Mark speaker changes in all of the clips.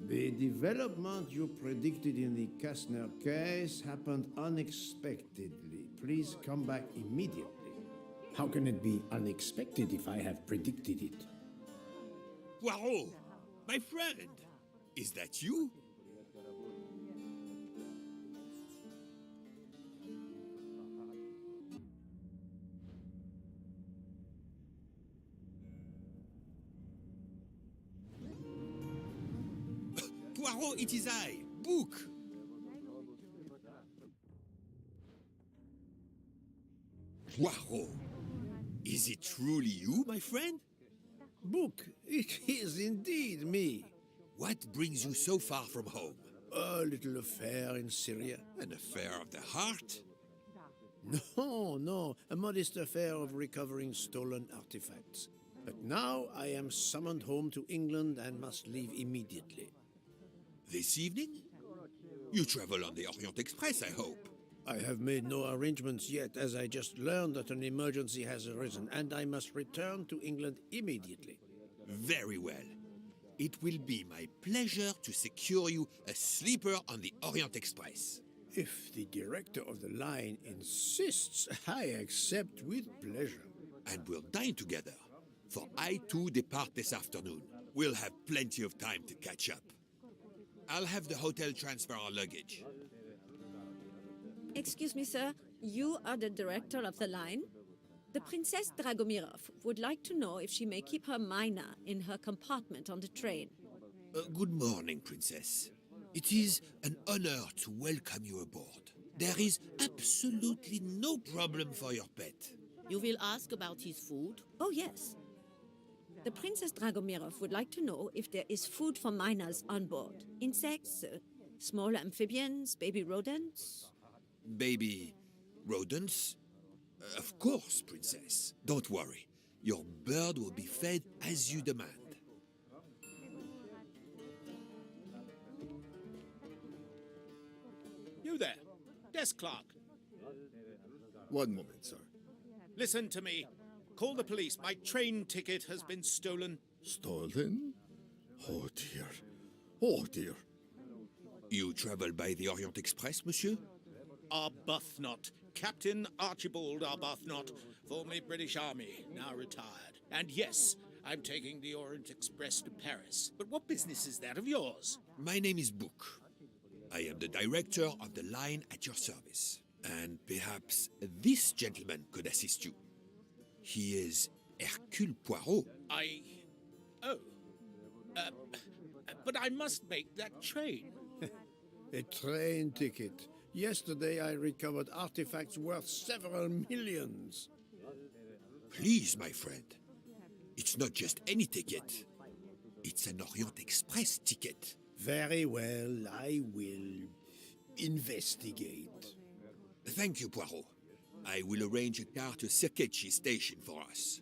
Speaker 1: The development you predicted in the Kastner case happened unexpectedly. Please come back immediately.
Speaker 2: How can it be unexpected if I have predicted it?
Speaker 3: Poirot, my friend, is that you? Poirot, it is I, Book. Poirot, is it truly you, my friend?
Speaker 1: Book, it is indeed me.
Speaker 3: What brings you so far from home?
Speaker 1: A little affair in Syria.
Speaker 3: An affair of the heart?
Speaker 1: No, a modest affair of recovering stolen artifacts. But now I am summoned home to England and must leave immediately.
Speaker 3: This evening? You travel on the Orient Express, I hope.
Speaker 1: I have made no arrangements yet, as I just learned that an emergency has arisen, and I must return to England immediately.
Speaker 3: Very well. It will be my pleasure to secure you a sleeper on the Orient Express.
Speaker 1: If the director of the line insists, I accept with pleasure.
Speaker 3: And we'll dine together, for I too depart this afternoon. We'll have plenty of time to catch up. I'll have the hotel transfer our luggage.
Speaker 4: Excuse me, sir. You are the director of the line? The Princess Dragomirov would like to know if she may keep her mina in her compartment on the train.
Speaker 3: Good morning, Princess. It is an honor to welcome you aboard. There is absolutely no problem for your pet.
Speaker 5: You will ask about his food?
Speaker 4: Oh, yes. The Princess Dragomirov would like to know if there is food for miners on board. Insects, small amphibians, baby rodents.
Speaker 3: Baby rodents? Of course, Princess. Don't worry. Your bird will be fed as you demand.
Speaker 6: You there, desk clerk.
Speaker 7: One moment, sir.
Speaker 6: Listen to me. Call the police. My train ticket has been stolen.
Speaker 7: Stolen? Oh dear. Oh dear.
Speaker 3: You travel by the Orient Express, monsieur?
Speaker 6: Arbuthnot. Captain Archibald Arbuthnot, formerly British Army, now retired. And yes, I'm taking the Orient Express to Paris. But what business is that of yours?
Speaker 3: My name is Book. I am the director of the line at your service. And perhaps this gentleman could assist you. He is Hercule Poirot.
Speaker 6: But I must make that train.
Speaker 1: A train ticket. Yesterday I recovered artifacts worth several millions.
Speaker 3: Please, my friend. It's not just any ticket. It's an Orient Express ticket.
Speaker 1: Very well, I will investigate.
Speaker 3: Thank you, Poirot. I will arrange a car to Circeci station for us.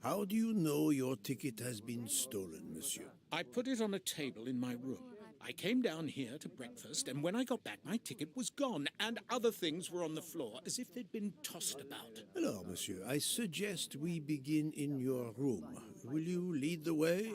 Speaker 1: How do you know your ticket has been stolen, monsieur?
Speaker 6: I put it on a table in my room. I came down here to breakfast, and when I got back, my ticket was gone, and other things were on the floor as if they'd been tossed about.
Speaker 1: Alors, monsieur, I suggest we begin in your room. Will you lead the way?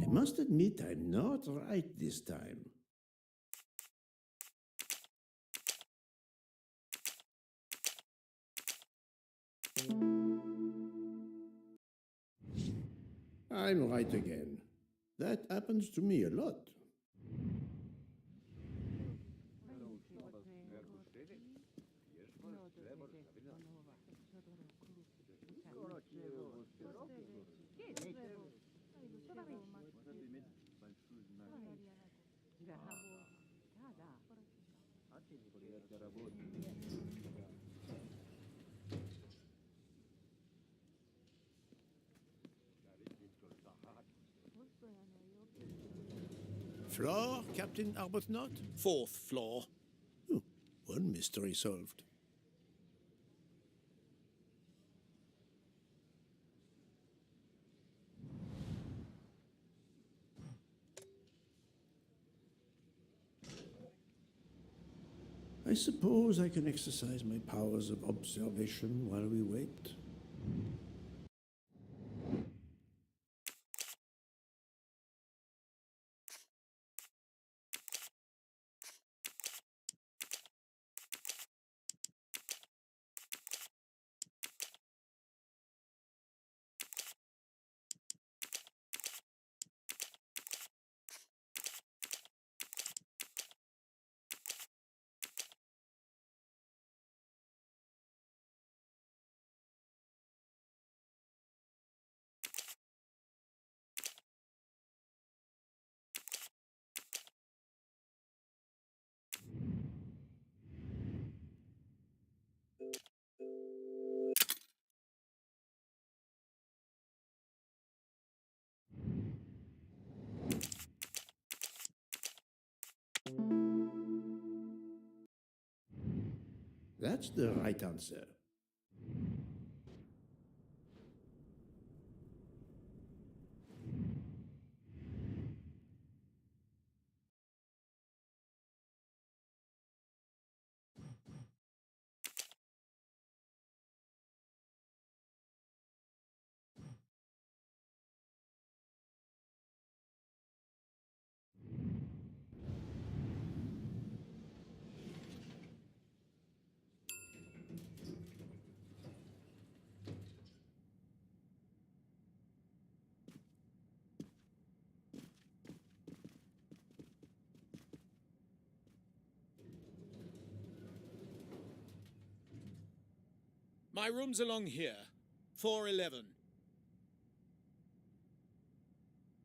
Speaker 1: I must admit I'm not right this time. I'm right again. That happens to me a lot. Floor, Captain Arbuthnot?
Speaker 6: 4th floor.
Speaker 1: Oh, one mystery solved. I suppose I can exercise my powers of observation while we wait. That's the right answer.
Speaker 6: My room's along here. 411.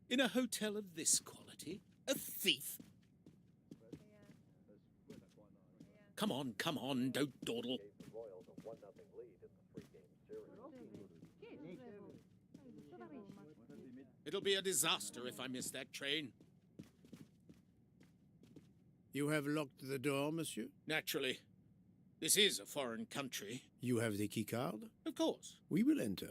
Speaker 6: In a hotel of this quality? A thief? Come on, don't dawdle. It'll be a disaster if I miss that train.
Speaker 1: You have locked the door, monsieur?
Speaker 6: Naturally. This is a foreign country.
Speaker 1: You have the key card?
Speaker 6: Of course.
Speaker 1: We will enter.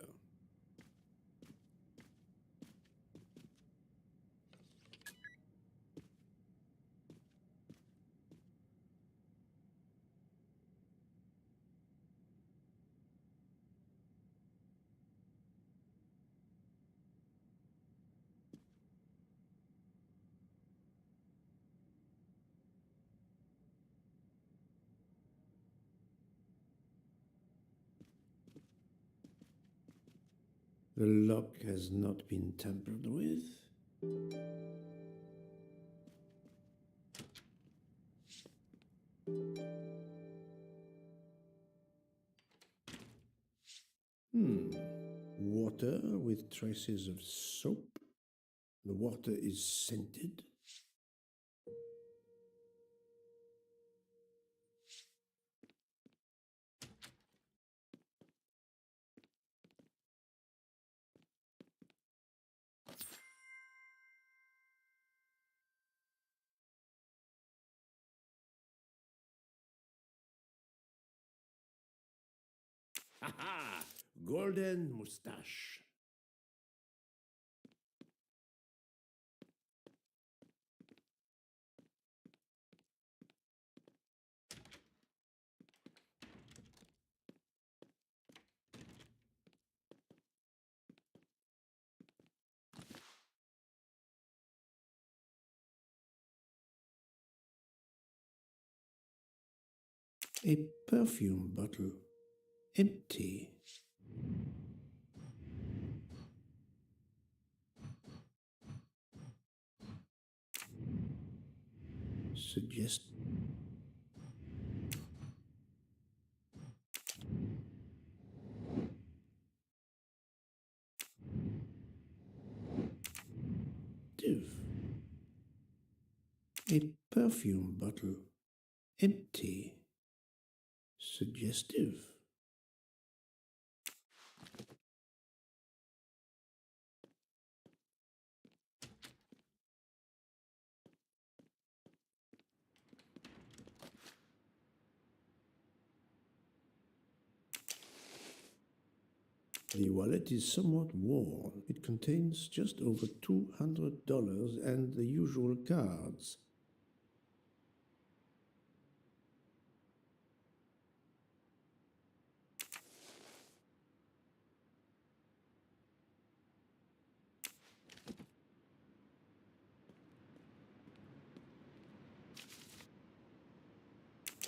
Speaker 1: The lock has not been tampered with. Water with traces of soap. The water is scented. Ha! Golden moustache. A perfume bottle. Empty. Suggest. A perfume bottle. Empty. Suggestive. The wallet is somewhat worn. It contains just over $200 and the usual cards.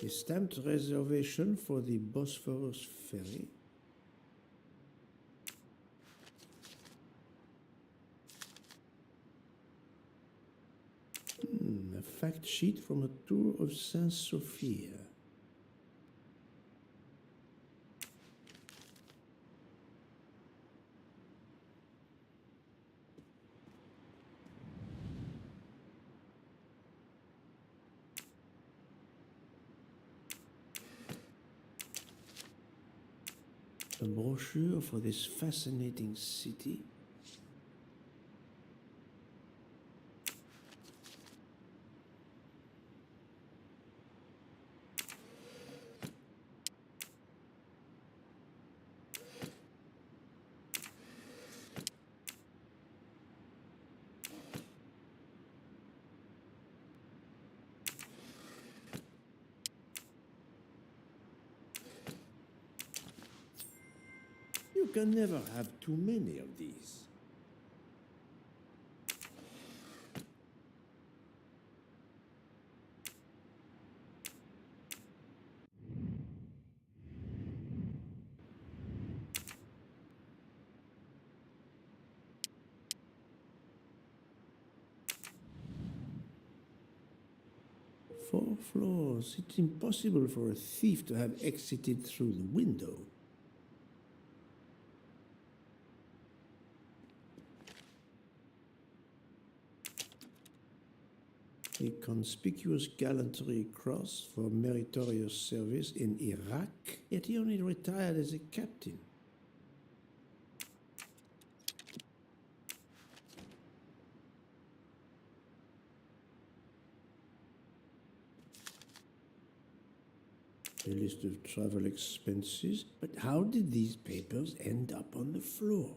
Speaker 1: A stamped reservation for the Bosphorus ferry. A fact sheet from a tour of Saint Sophia. A brochure for this fascinating city. You can never have too many of these. Four floors. It's impossible for a thief to have exited through the window. A conspicuous gallantry cross for meritorious service in Iraq, yet he only retired as a captain. A list of travel expenses, but how did these papers end up on the floor?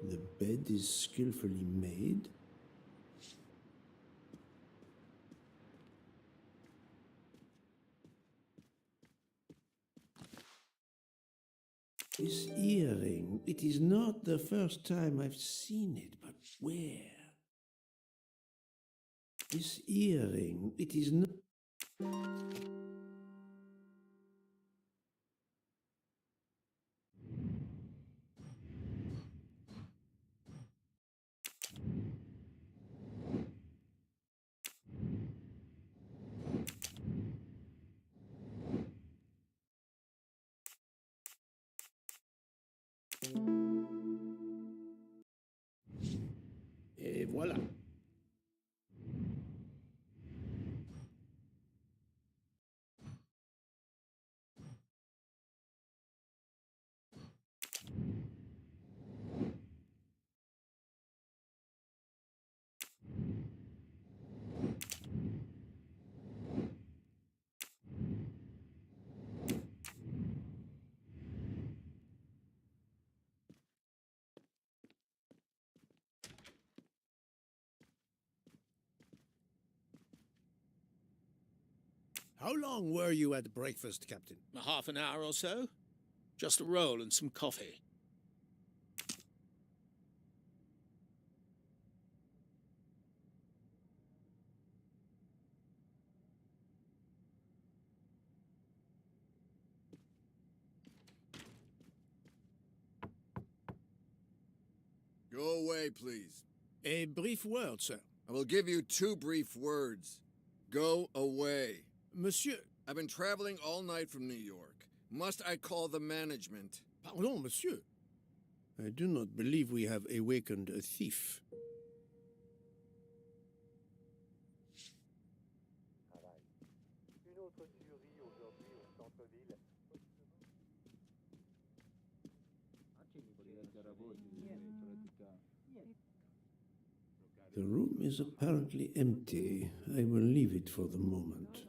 Speaker 1: The bed is skillfully made. This earring, it is not the first time I've seen it, but where? This earring, it is not...
Speaker 2: Et voilà.
Speaker 1: How long were you at breakfast, Captain?
Speaker 6: A half an hour or so. Just a roll and some coffee.
Speaker 7: Go away, please.
Speaker 1: A brief word, sir.
Speaker 7: I will give you 2 brief words. Go away.
Speaker 1: Monsieur.
Speaker 7: I've been traveling all night from New York. Must I call the management?
Speaker 1: Pardon, monsieur. I do not believe we have awakened a thief. The room is apparently empty. I will leave it for the moment.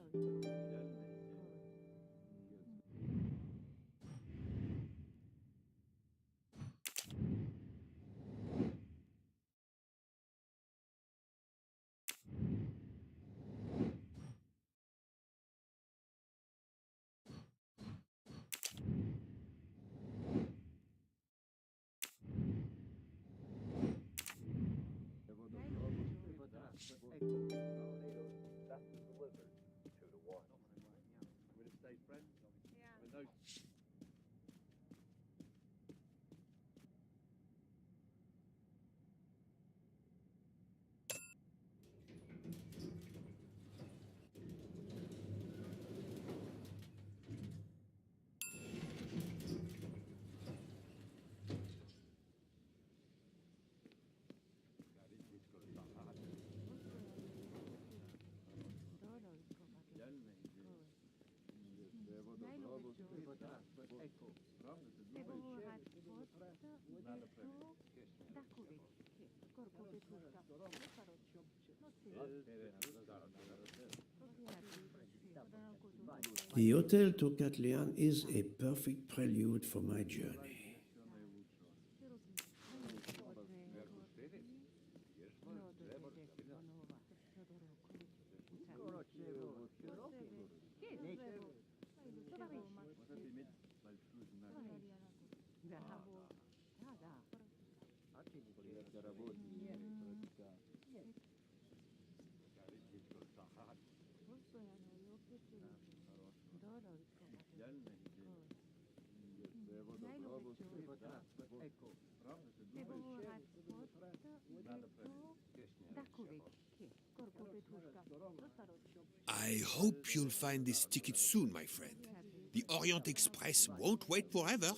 Speaker 1: The Hotel Tocatlian is a perfect prelude for my journey.
Speaker 3: I hope you'll find this ticket soon, my friend. The Orient Express won't wait forever.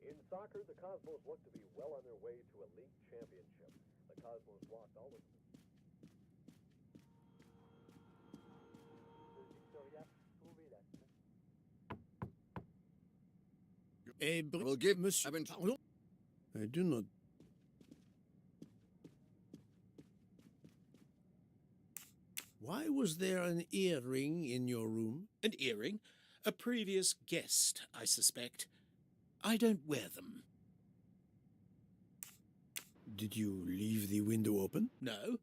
Speaker 8: In soccer, the Cosmos look to be well on their way to a league championship. The Cosmos lost all of
Speaker 7: We'll give
Speaker 1: Monsieur.
Speaker 7: I've been
Speaker 1: Pardon? I do not. Why was there an earring in your room?
Speaker 6: An earring? A previous guest, I suspect. I don't wear them.
Speaker 1: Did you leave the window open?
Speaker 6: No.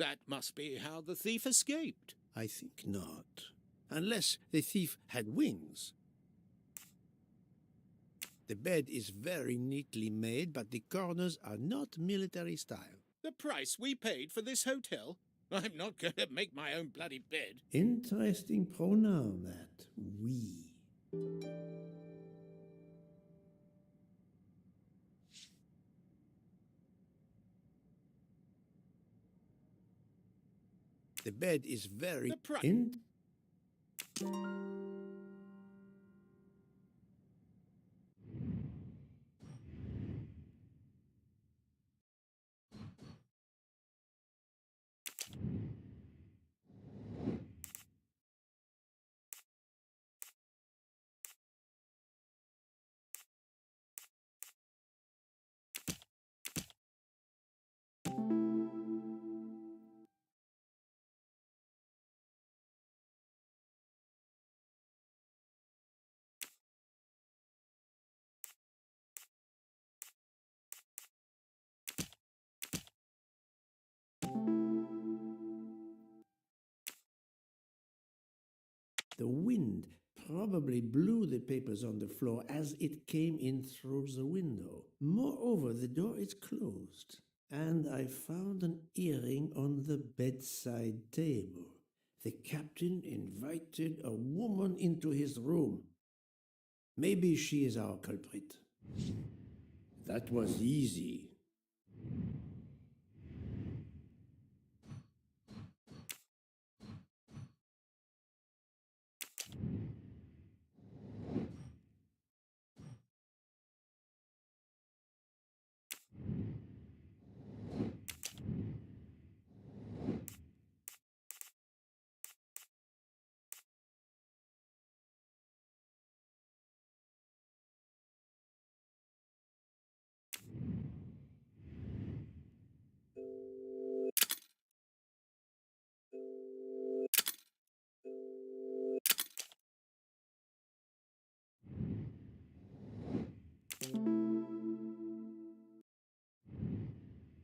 Speaker 6: That must be how the thief escaped.
Speaker 1: I think not. Unless the thief had wings. The bed is very neatly made, but the corners are not military style.
Speaker 6: The price we paid for this hotel? I'm not going to make my own bloody bed.
Speaker 1: Interesting pronoun, that. We. The bed is very...
Speaker 6: The price...
Speaker 1: The wind probably blew the papers on the floor as it came in through the window. Moreover, the door is closed, and I found an earring on the bedside table. The captain invited a woman into his room. Maybe she is our culprit. That was easy.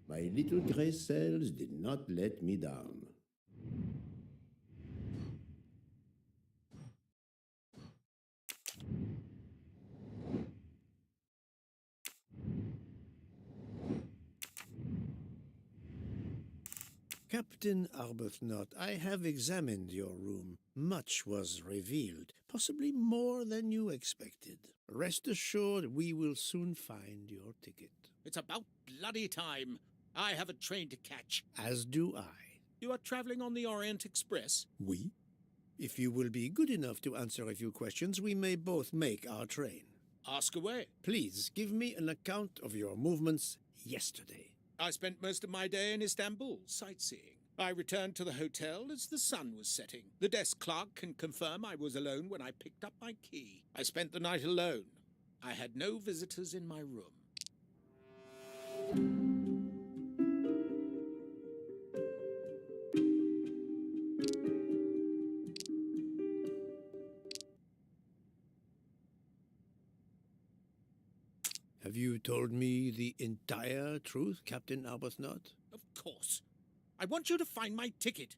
Speaker 1: My little gray cells did not let me down. Captain Arbuthnot, I have examined your room. Much was revealed, possibly more than you expected. Rest assured we will soon find your ticket.
Speaker 6: It's about bloody time. I have a train to catch.
Speaker 1: As do I.
Speaker 6: You are traveling on the Orient Express?
Speaker 1: We? If you will be good enough to answer a few questions, we may both make our train.
Speaker 6: Ask away.
Speaker 1: Please give me an account of your movements yesterday.
Speaker 6: I spent most of my day in Istanbul, sightseeing. I returned to the hotel as the sun was setting. The desk clerk can confirm I was alone when I picked up my key. I spent the night alone. I had no visitors in my room.
Speaker 1: Have you told me the entire truth, Captain Arbuthnot?
Speaker 6: Of course. I want you to find my ticket.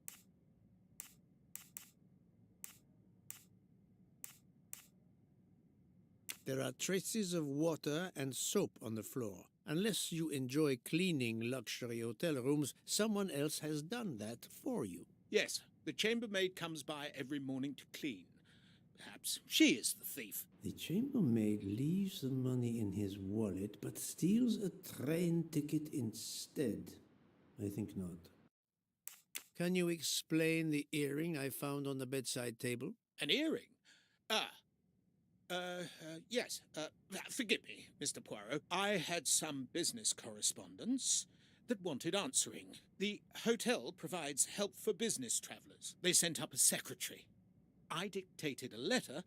Speaker 1: There are traces of water and soap on the floor. Unless you enjoy cleaning luxury hotel rooms, someone else has done that for you.
Speaker 6: Yes, the chambermaid comes by every morning to clean. Perhaps she is the thief.
Speaker 1: The chambermaid leaves the money in his wallet, but steals a train ticket instead. I think not. Can you explain the earring I found on the bedside table?
Speaker 6: An earring? Yes. Forgive me, Mr. Poirot. I had some business correspondence that wanted answering. The hotel provides help for business travelers. They sent up a secretary. I dictated a letter,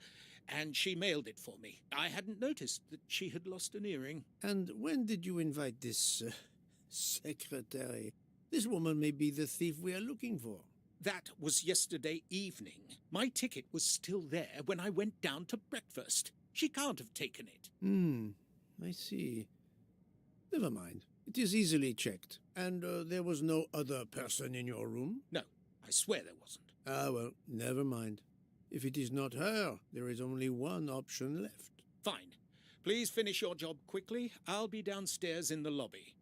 Speaker 6: and she mailed it for me. I hadn't noticed that she had lost an earring.
Speaker 1: And when did you invite this secretary? This woman may be the thief we are looking for.
Speaker 6: That was yesterday evening. My ticket was still there when I went down to breakfast. She can't have taken it.
Speaker 1: I see. Never mind. It is easily checked. And there was no other person in your room?
Speaker 6: No, I swear there wasn't.
Speaker 1: Ah, well, never mind. If it is not her, there is only one option left.
Speaker 6: Fine. Please finish your job quickly. I'll be downstairs in the lobby.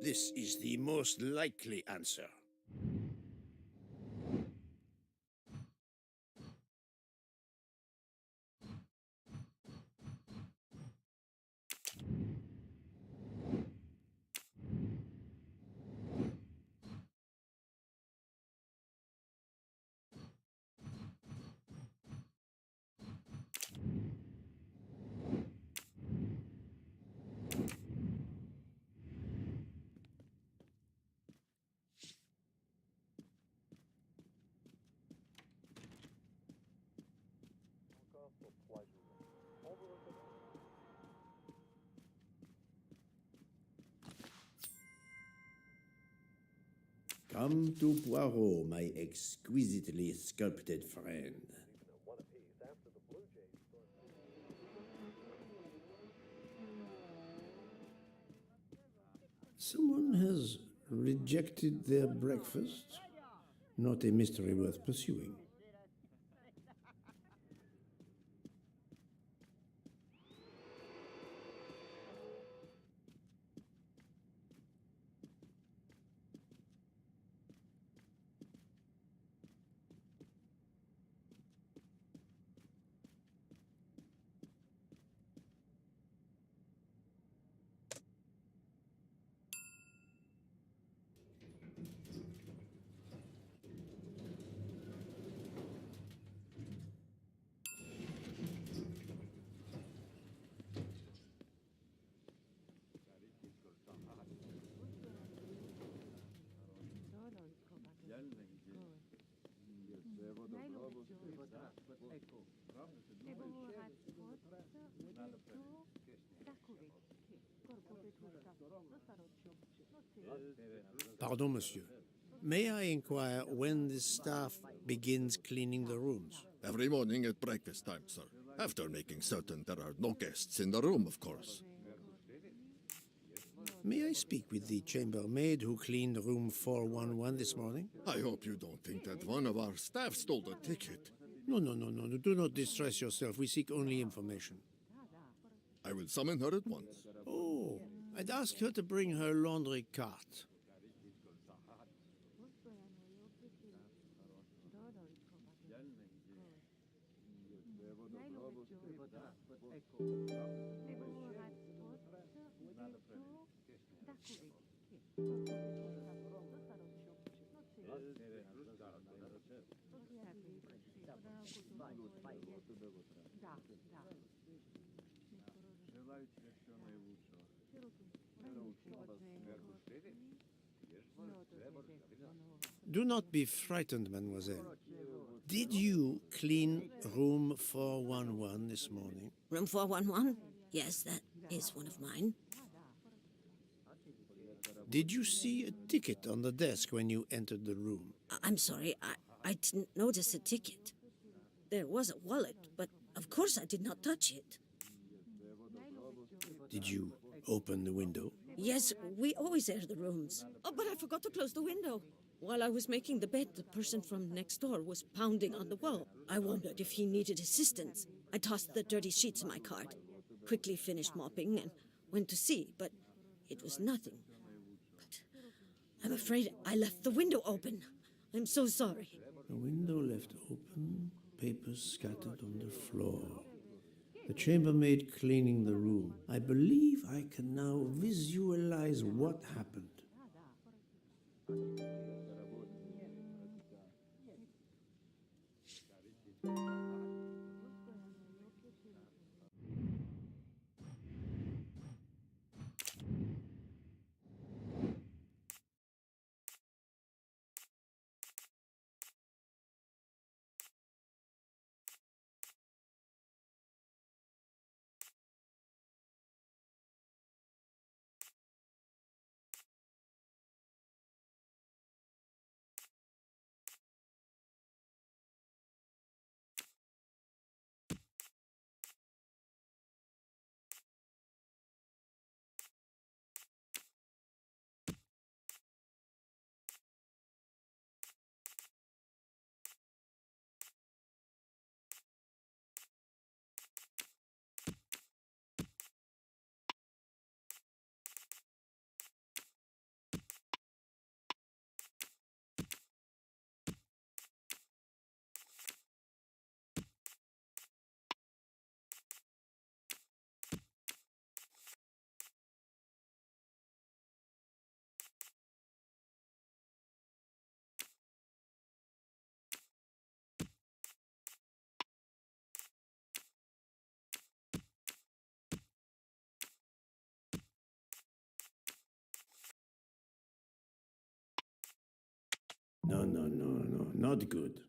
Speaker 2: This is the most likely answer. Come to Poirot, my exquisitely sculpted friend.
Speaker 8: One apiece after the Blue Jays scored.
Speaker 1: Someone has rejected their breakfast. Not a mystery worth pursuing. Pardon, monsieur. May I inquire when the staff begins cleaning the rooms?
Speaker 7: Every morning at breakfast time, sir. After making certain there are no guests in the room, of course.
Speaker 1: May I speak with the chambermaid who cleaned room 411 this morning?
Speaker 7: I hope you don't think that one of our staff stole the ticket.
Speaker 1: No. Do not distress yourself. We seek only information.
Speaker 7: I will summon her at once.
Speaker 1: Oh, I'd ask her to bring her laundry cart. Do not be frightened, mademoiselle. Did you clean room 411 this morning?
Speaker 4: Room 411? Yes, that is one of mine.
Speaker 1: Did you see a ticket on the desk when you entered the room?
Speaker 4: I'm sorry, I didn't notice a ticket. There was a wallet, but of course I did not touch it.
Speaker 1: Did you open the window?
Speaker 4: Yes, we always air the rooms. Oh, but I forgot to close the window. While I was making the bed, the person from next door was pounding on the wall. I wondered if he needed assistance. I tossed the dirty sheets in my cart, quickly finished mopping, and went to see, but it was nothing. But I'm afraid I left the window open. I'm so sorry.
Speaker 1: The window left open, papers scattered on the floor. The chambermaid cleaning the room. I believe I can now visualize what happened. No, no, no, no, not good.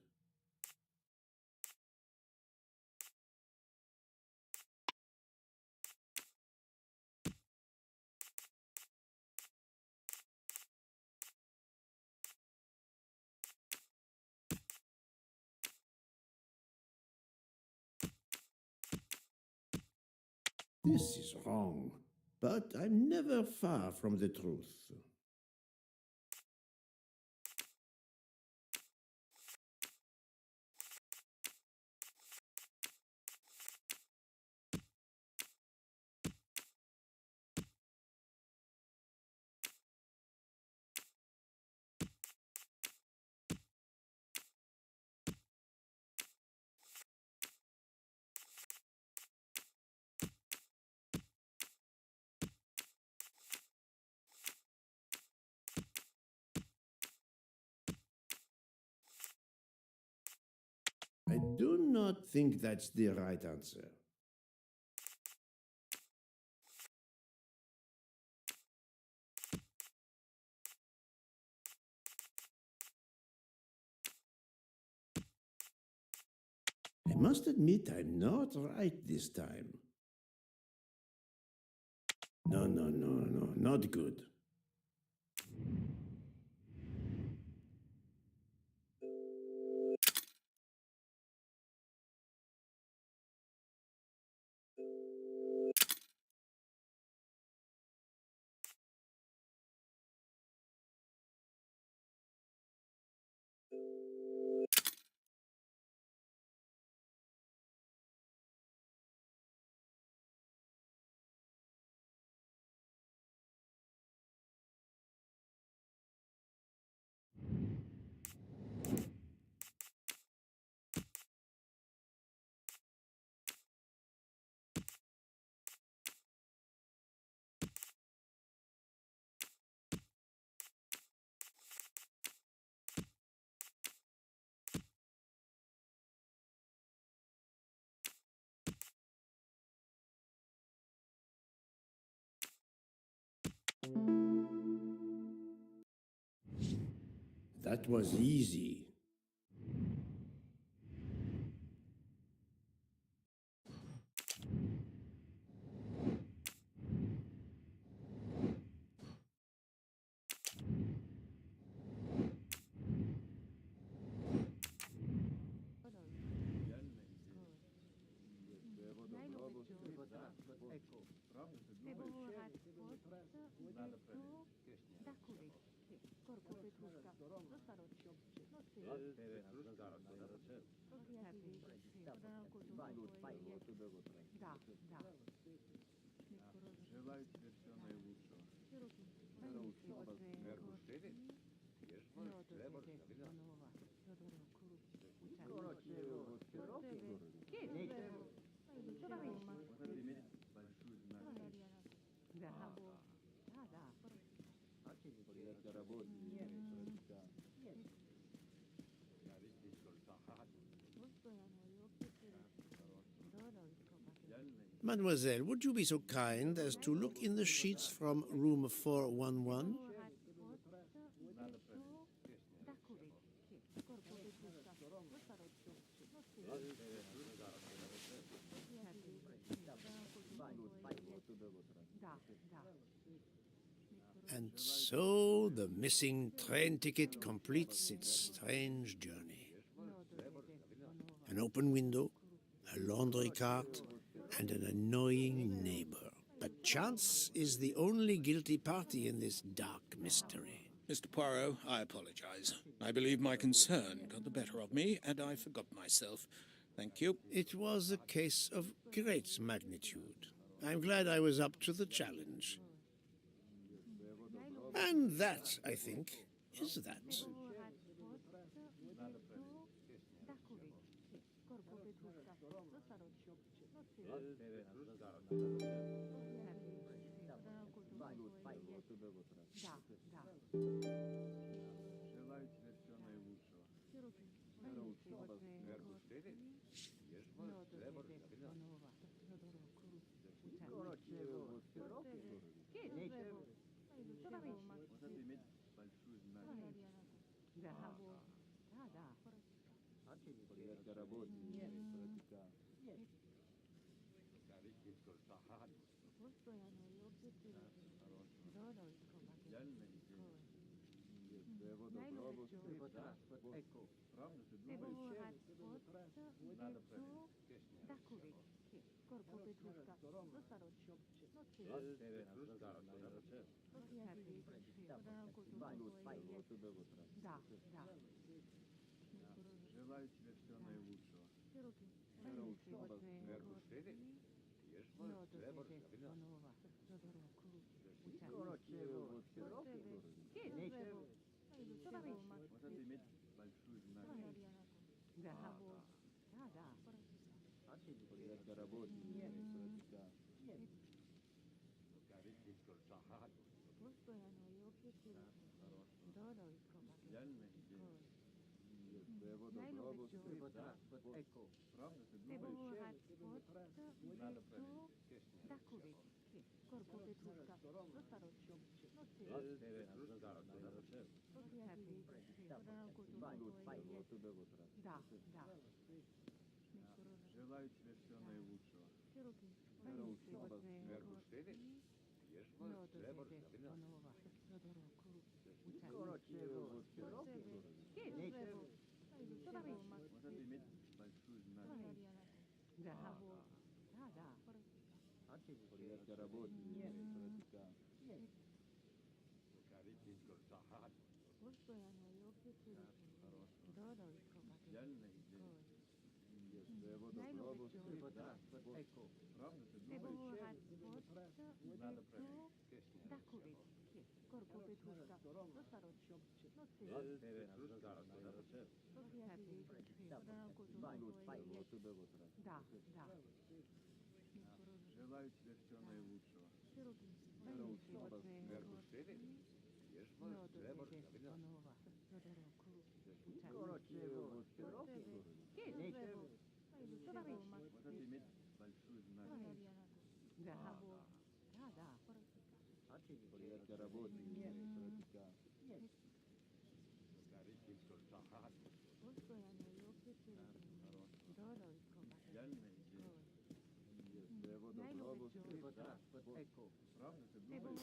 Speaker 1: This is wrong, but I'm never far from the truth. I do not think that's the right answer. I must admit I'm not right this time. No, no, no, no, not good. That was easy. Mademoiselle, would you be so kind as to look in the sheets from room 411? And so the missing train ticket completes its strange journey. An open window, a laundry cart, and an annoying neighbor. But chance is the only guilty party in this dark mystery.
Speaker 6: Mr. Poirot, I apologize. I believe my concern got the better of me, and I forgot myself. Thank you.
Speaker 1: It was a case of great magnitude. I'm glad I was up to the challenge. And that, I think, is that.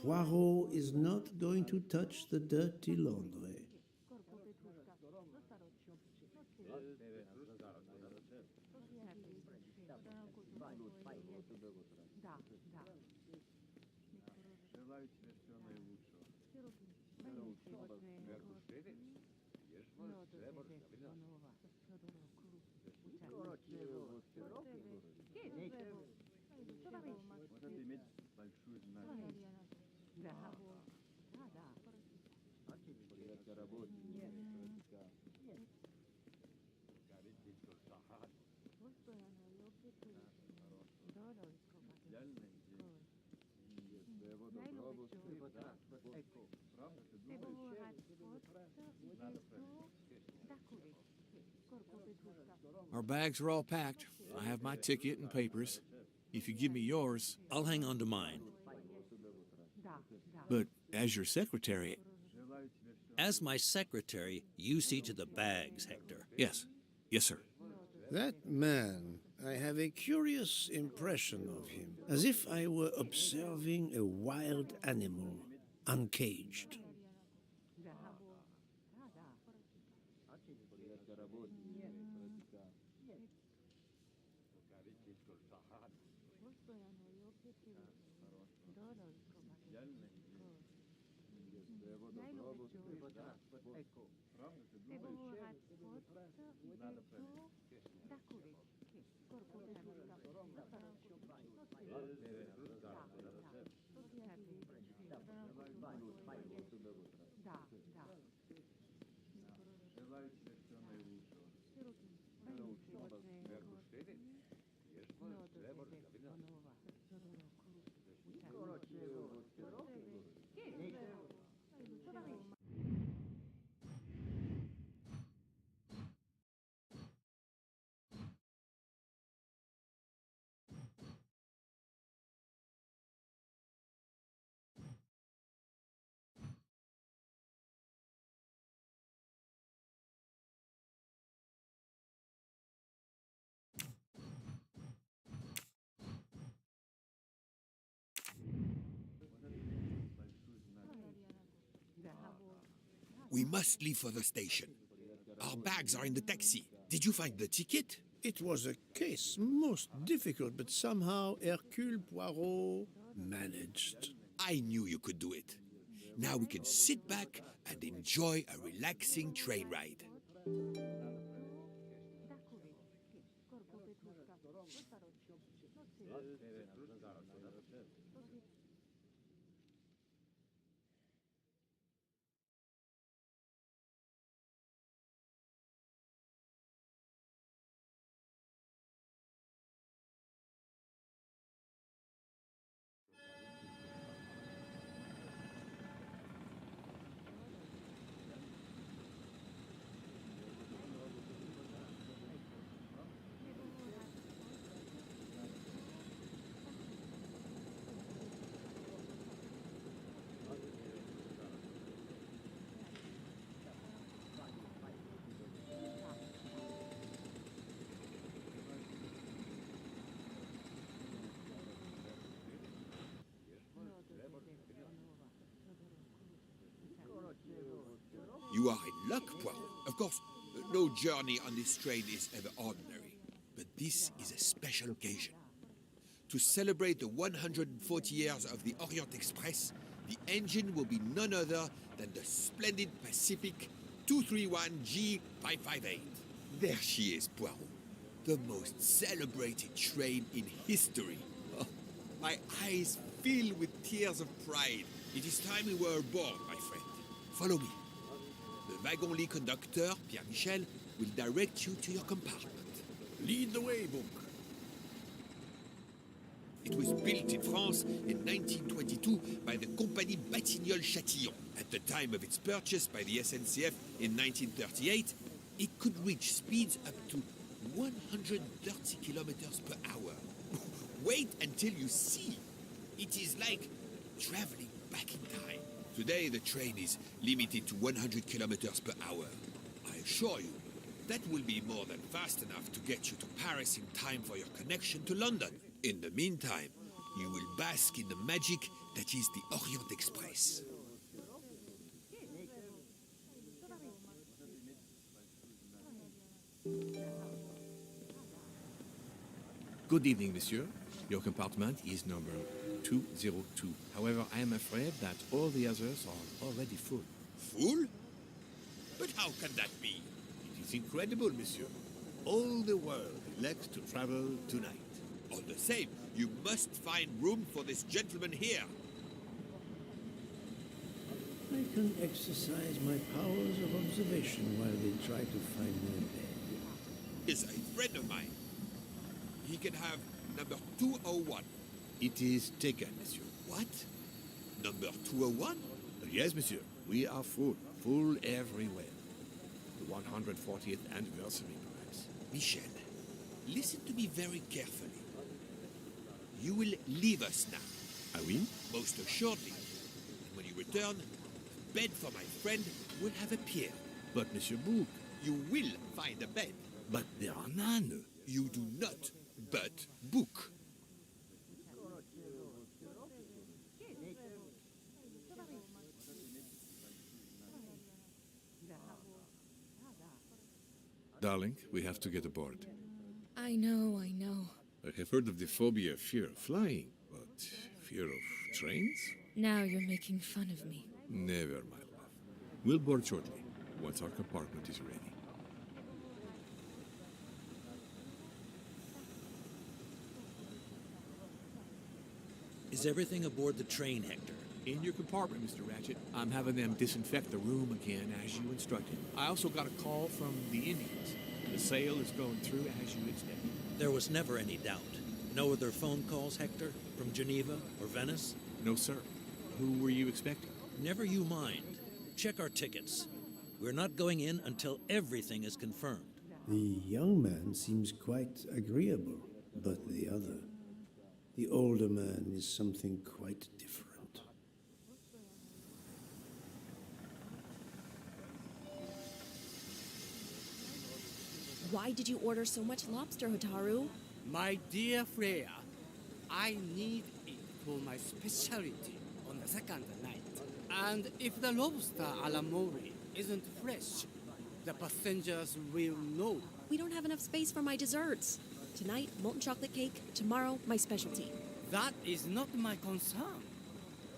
Speaker 1: Poirot is not going to touch the dirty laundry.
Speaker 3: Our bags are all packed. I have my ticket and papers. If you give me yours, I'll hang on to mine. But as your secretary...
Speaker 9: As my secretary, you see to the bags, Hector.
Speaker 3: Yes. Yes, sir.
Speaker 1: That man, I have a curious impression of him, as if I were observing a wild animal, uncaged.
Speaker 3: We must leave for the station. Our bags are in the taxi. Did you find the ticket?
Speaker 2: It was a case most difficult, but somehow Hercule Poirot managed.
Speaker 3: I knew you could do it. Now we can sit back and enjoy a relaxing train ride. You are in luck, Poirot. Of course, no journey on this train is ever ordinary. But this is a special occasion. To celebrate the 140 years of the Orient Express, the engine will be none other than the splendid Pacific 231G558. There she is, Poirot. The most celebrated train in history. Oh, my eyes fill with tears of pride. It is time we were aboard, my friend. Follow me. The wagon-lit conductor, Pierre Michel, will direct you to your compartment.
Speaker 2: Lead the way, Book.
Speaker 3: It was built in France in 1922 by the Compagnie Batignolles-Châtillon. At the time of its purchase by the SNCF in 1938, it could reach speeds up to 130 kilometers per hour. Wait until you see. It is like traveling back in time. Today, the train is limited to 100 kilometers per hour. I assure you, that will be more than fast enough to get you to Paris in time for your connection to London. In the meantime, you will bask in the magic that is the Orient Express.
Speaker 10: Good evening, monsieur. Your compartment is number 202. However, I am afraid that all the others are already full.
Speaker 3: Full? But how can that be?
Speaker 2: It is incredible, monsieur. All the world elects to travel tonight.
Speaker 3: All the same, you must find room for this gentleman here.
Speaker 1: I can exercise my powers of observation while they try to find my bed.
Speaker 3: He's a friend of mine. He can have number 201.
Speaker 2: It is taken, monsieur.
Speaker 3: What? Number 201?
Speaker 2: Yes, monsieur. We are full. Full everywhere. The 140th anniversary, perhaps.
Speaker 3: Michel, listen to me very carefully. You will leave us now.
Speaker 2: Ah oui?
Speaker 3: Most assuredly. And when you return, a bed for my friend will have appeared.
Speaker 2: But, Monsieur Bouc,
Speaker 3: You will find a bed.
Speaker 2: but there are none.
Speaker 3: You do not but book.
Speaker 10: Darling, we have to get aboard.
Speaker 11: I know, I know.
Speaker 10: I have heard of the phobia, fear of flying, but fear of trains?
Speaker 11: Now you're making fun of me.
Speaker 10: Never, my love. We'll board shortly, once our compartment is ready.
Speaker 9: Is everything aboard the train, Hector?
Speaker 10: In your compartment, Mr. Ratchet. I'm having them disinfect the room again as you instructed. I also got a call from the Indians. The sale is going through as you expected.
Speaker 9: There was never any doubt. No other phone calls, Hector? From Geneva or Venice?
Speaker 10: No, sir. Who were you expecting?
Speaker 9: Never you mind. Check our tickets. We're not going in until everything is confirmed.
Speaker 1: The young man seems quite agreeable, but the other, the older man, is something quite different.
Speaker 11: Why did you order so much lobster, Hotaru?
Speaker 12: My dear Freya, I need it for my specialty on the second night. And if the lobster a la mori isn't fresh, the passengers will know.
Speaker 11: We don't have enough space for my desserts. Tonight, molten chocolate cake. Tomorrow, my specialty.
Speaker 12: That is not my concern.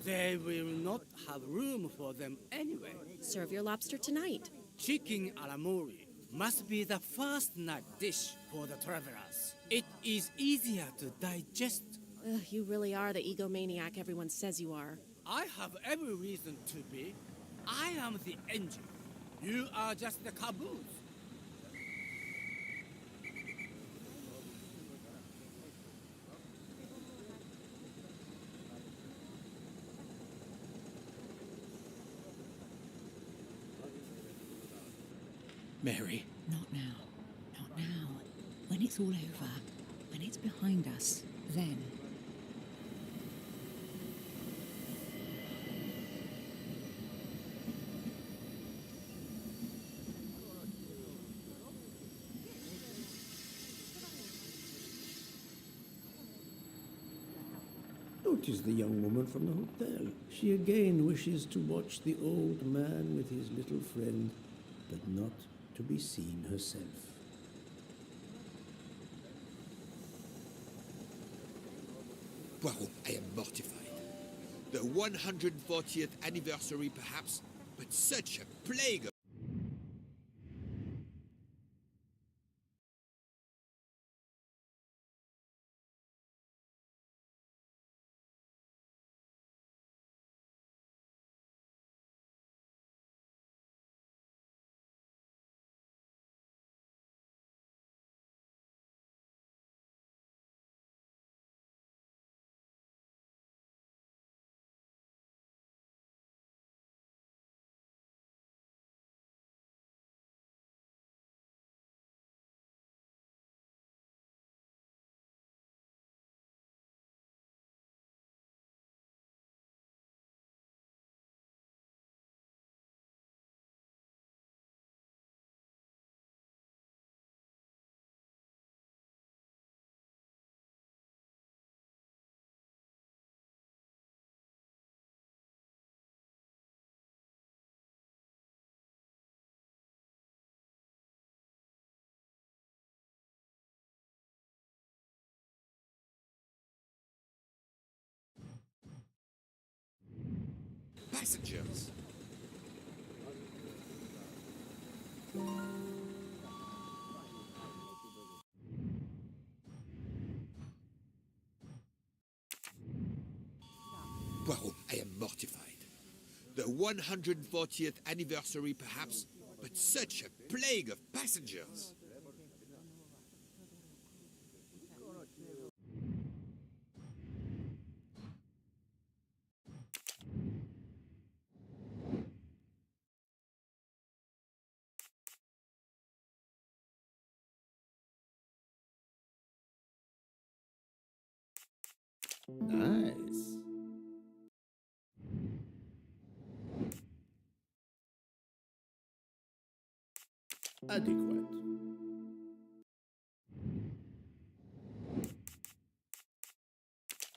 Speaker 12: They will not have room for them anyway.
Speaker 11: Serve your lobster tonight.
Speaker 12: Chicken calamari must be the first night dish for the travelers. It is easier to digest.
Speaker 11: Ugh, you really are the egomaniac everyone says you are.
Speaker 12: I have every reason to be. I am the engine. You are just the caboose.
Speaker 10: Mary.
Speaker 13: Not now. Not now. When it's all over, when it's behind us, then.
Speaker 1: Notice the young woman from the hotel. She again wishes to watch the old man with his little friend, but not to be seen herself.
Speaker 3: Poirot, I am mortified. The 140th anniversary, perhaps, but such a plague of... passengers. Poirot, I am mortified. The 140th anniversary, perhaps, but such a plague of passengers.
Speaker 1: Nice. Adequate.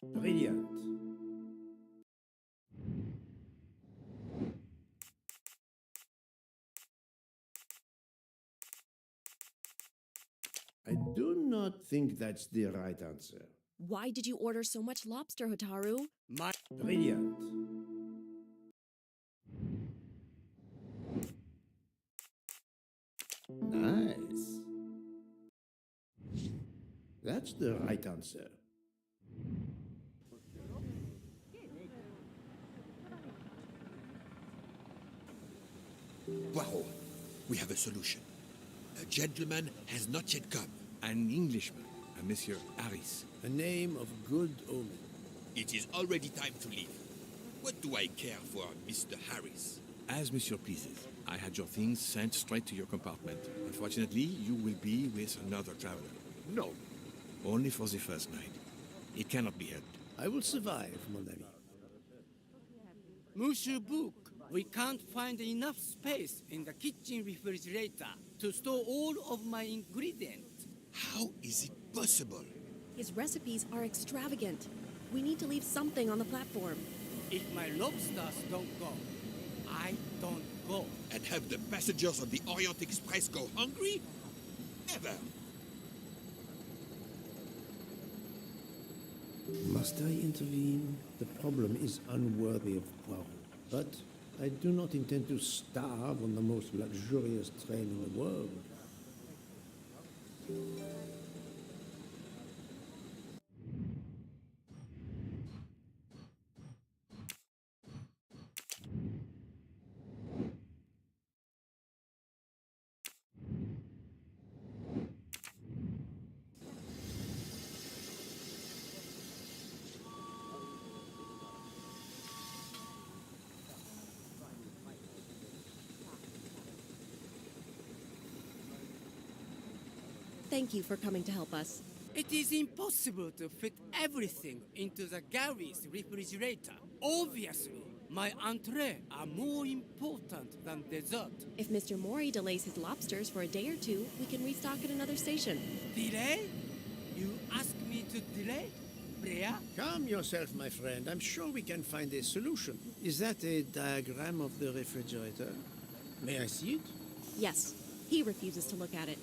Speaker 1: Brilliant. I do not think that's the right answer.
Speaker 11: Why did you order so much lobster, Hotaru?
Speaker 1: Brilliant. Nice. That's the right answer.
Speaker 3: Poirot, we have a solution. A gentleman has not yet come.
Speaker 10: An Englishman, a Monsieur Harris.
Speaker 1: A name of good omen.
Speaker 3: It is already time to leave. What do I care for Mr. Harris?
Speaker 10: As Monsieur pleases. I had your things sent straight to your compartment. Unfortunately, you will be with another traveler.
Speaker 2: No.
Speaker 10: Only for the first night. It cannot be helped.
Speaker 1: I will survive, mon ami.
Speaker 12: Monsieur Book, we can't find enough space in the kitchen refrigerator to store all of my ingredients.
Speaker 3: How is it possible?
Speaker 11: His recipes are extravagant. We need to leave something on the platform.
Speaker 12: If my lobsters don't go, I don't go.
Speaker 3: And have the passengers of the Orient Express go hungry? Never.
Speaker 1: Must I intervene? The problem is unworthy of Poirot. But I do not intend to starve on the most luxurious train in the world.
Speaker 11: Thank you for coming to help us.
Speaker 12: It is impossible to fit everything into the Gary's refrigerator. Obviously, my entree are more important than dessert.
Speaker 11: If Mr. Mori delays his lobsters for a day or two, we can restock at another station.
Speaker 12: Delay? You ask me to delay? Brea?
Speaker 1: Calm yourself, my friend. I'm sure we can find a solution. Is that a diagram of the refrigerator? May I see it?
Speaker 11: Yes, he refuses to look at it.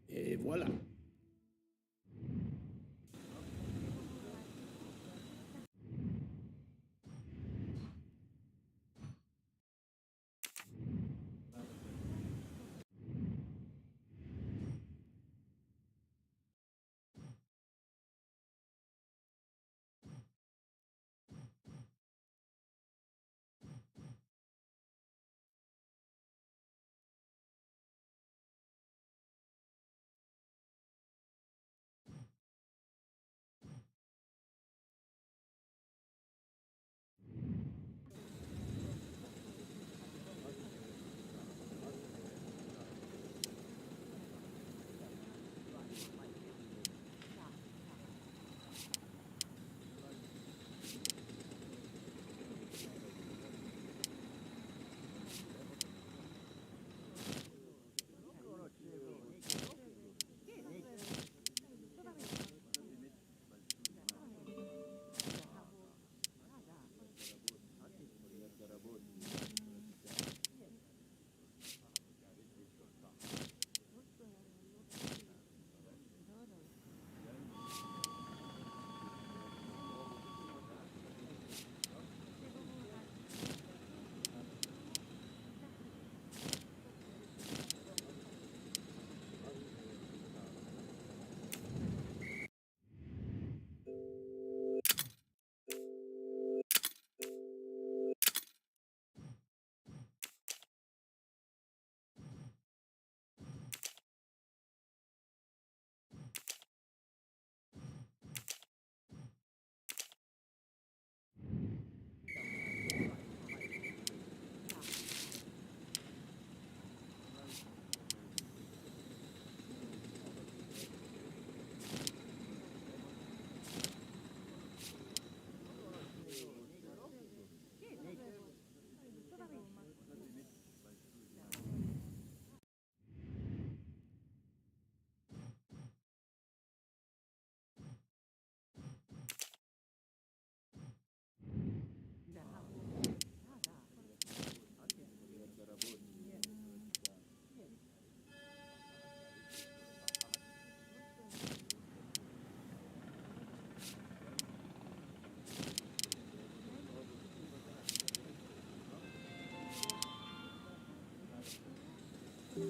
Speaker 1: Et voilà.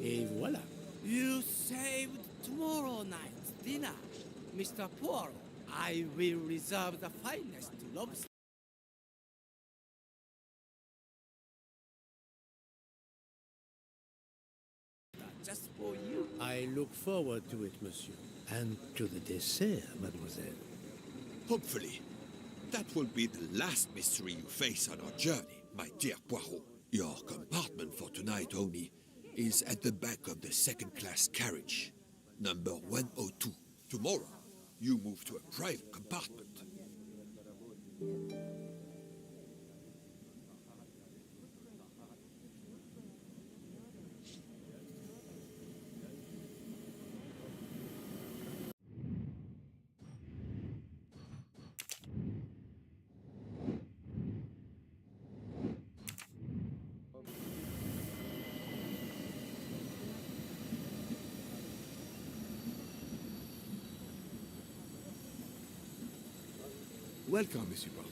Speaker 1: Et voilà.
Speaker 12: You saved tomorrow night's dinner, Mr. Poirot. I will reserve the finest lobster. Just for you.
Speaker 1: I look forward to it, monsieur. And to the dessert, mademoiselle.
Speaker 3: Hopefully. That won't be the last mystery you face on our journey, my dear Poirot. Your compartment for tonight only is at the back of the second-class carriage, number 102. Tomorrow, you move to a private compartment.
Speaker 2: Welcome, Monsieur Brown.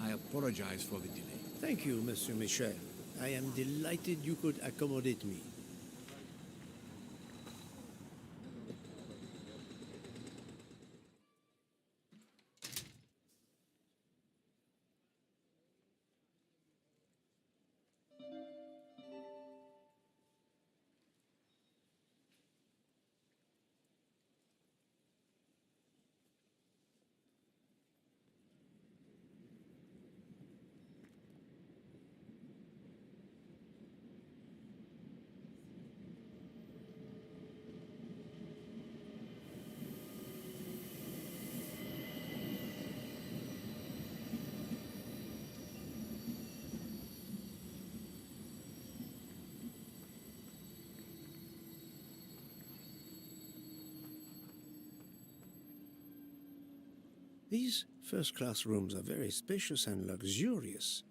Speaker 2: I apologize for the delay.
Speaker 1: Thank you, Monsieur Michel. I am delighted you could accommodate me. These first-class rooms are very spacious and luxurious.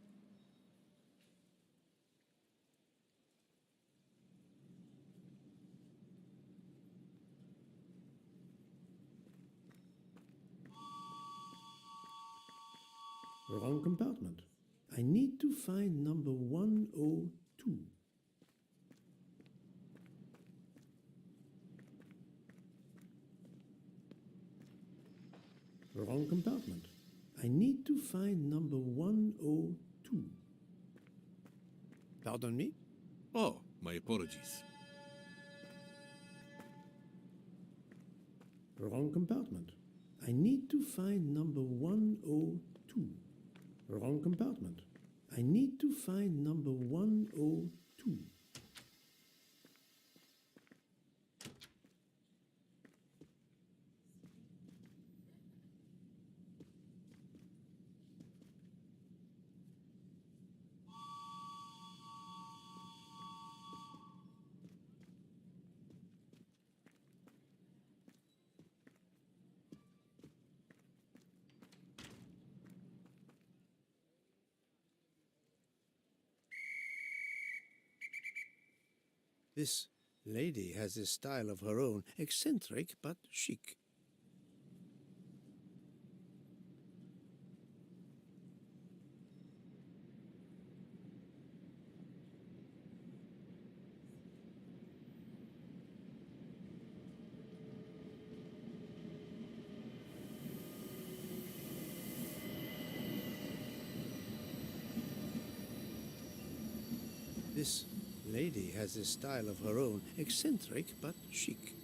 Speaker 1: Wrong compartment. I need to find number 102. Wrong compartment. I need to find number 102. Pardon me?
Speaker 2: Oh, my apologies.
Speaker 1: Wrong compartment. I need to find number 102. Wrong compartment. I need to find number 102. This lady has a style of her own, eccentric but chic. This lady has a style of her own, eccentric but chic.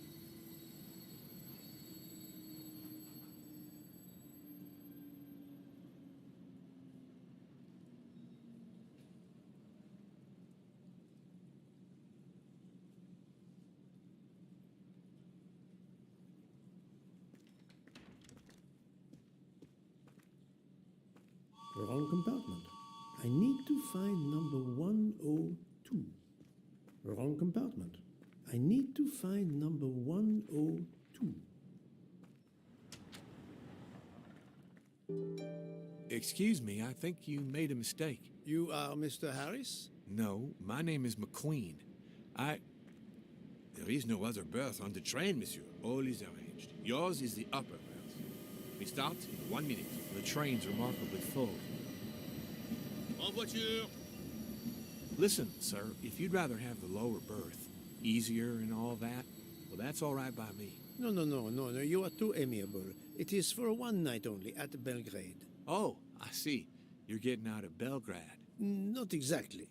Speaker 1: Wrong compartment. I need to find number 102. Wrong compartment. I need to find number 102.
Speaker 10: Excuse me, I think you made a mistake.
Speaker 1: You are Mr. Harris?
Speaker 10: No, my name is McQueen.
Speaker 2: There is no other berth on the train, monsieur. All is arranged. Yours is the upper berth. We start in 1 minute.
Speaker 10: The train's remarkably full.
Speaker 6: En voiture!
Speaker 10: Listen, sir, if you'd rather have the lower berth, easier and all that, well, that's all right by me.
Speaker 1: No, you are too amiable. It is for one night only at Belgrade.
Speaker 10: Oh, I see. You're getting out of Belgrade.
Speaker 1: Not exactly.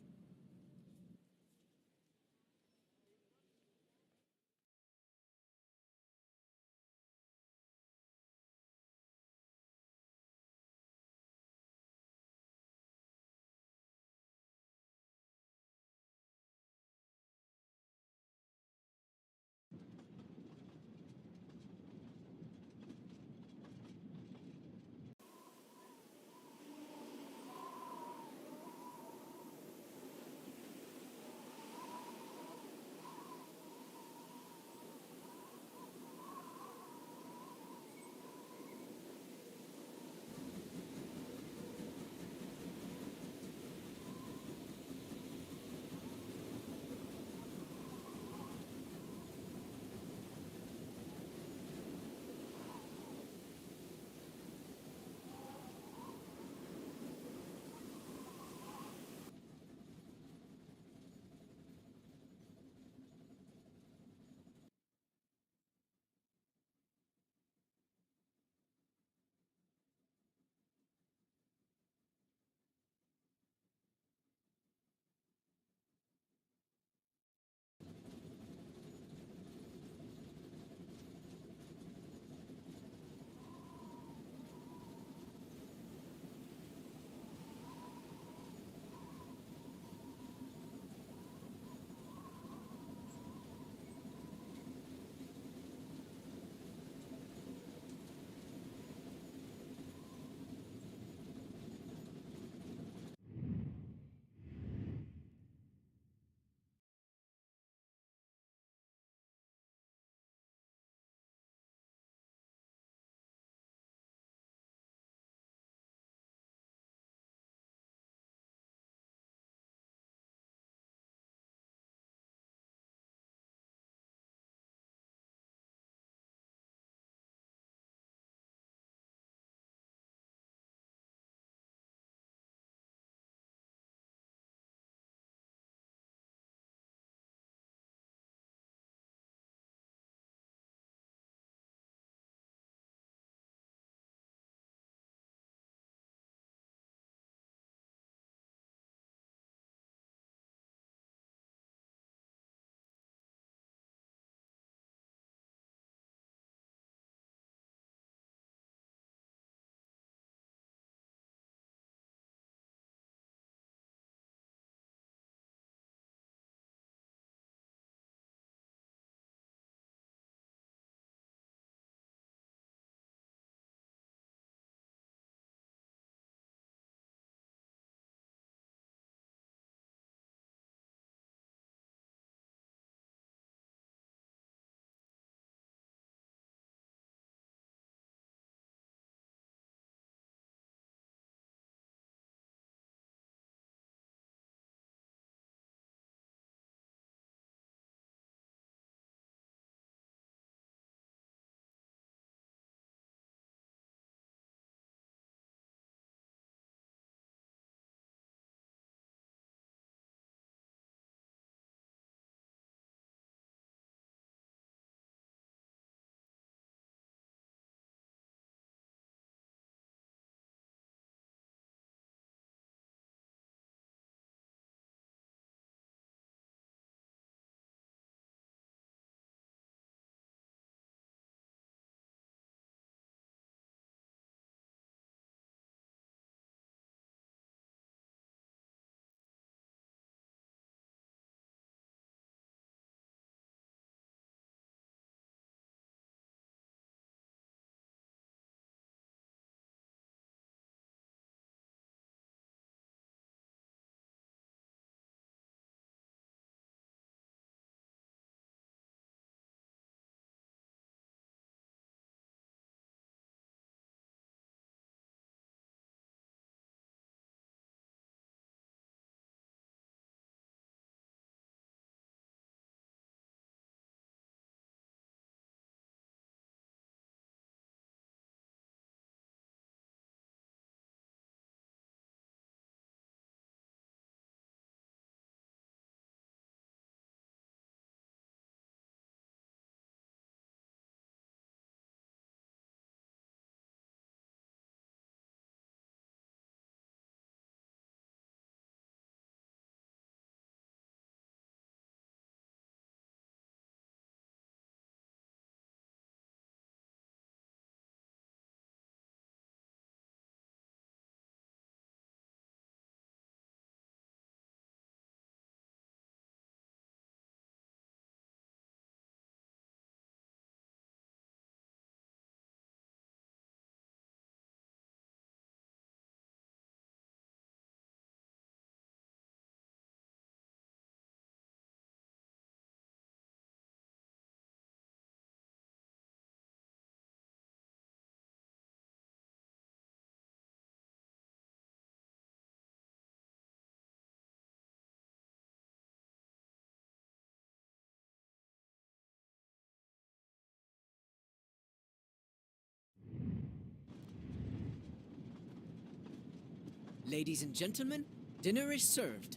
Speaker 12: Ladies and gentlemen, dinner is served.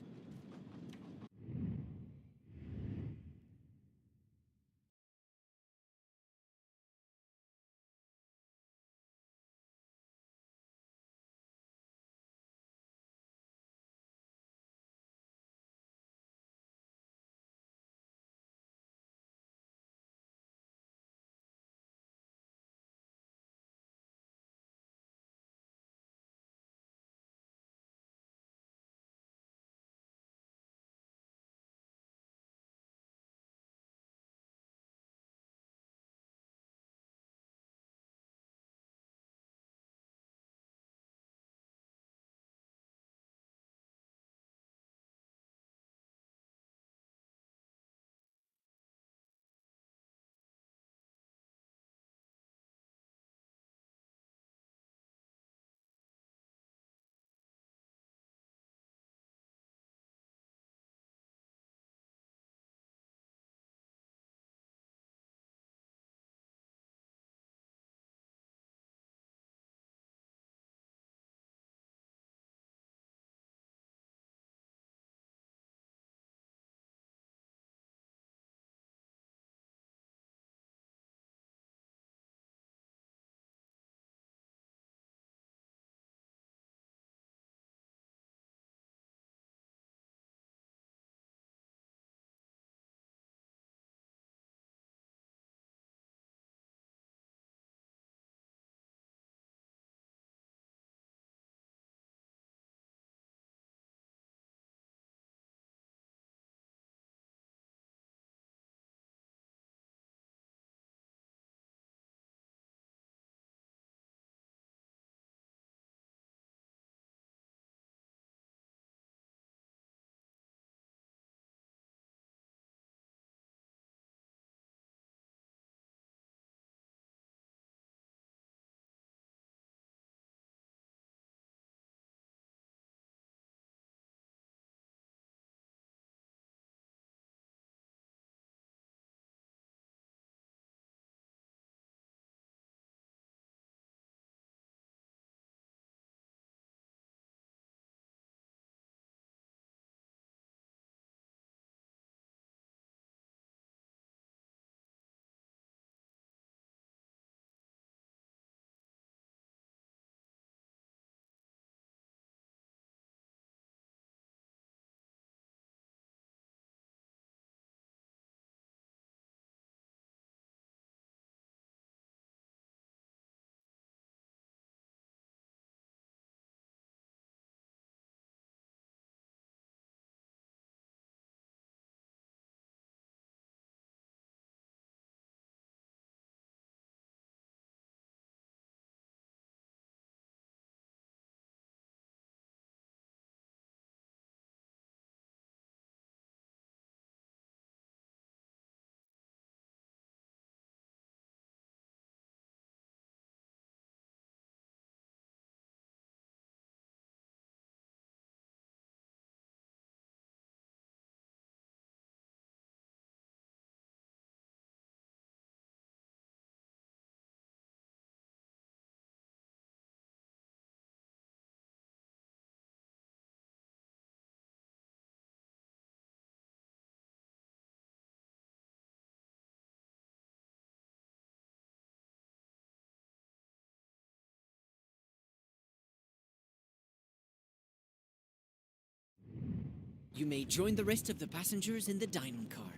Speaker 12: You may join the rest of the passengers in the dining car.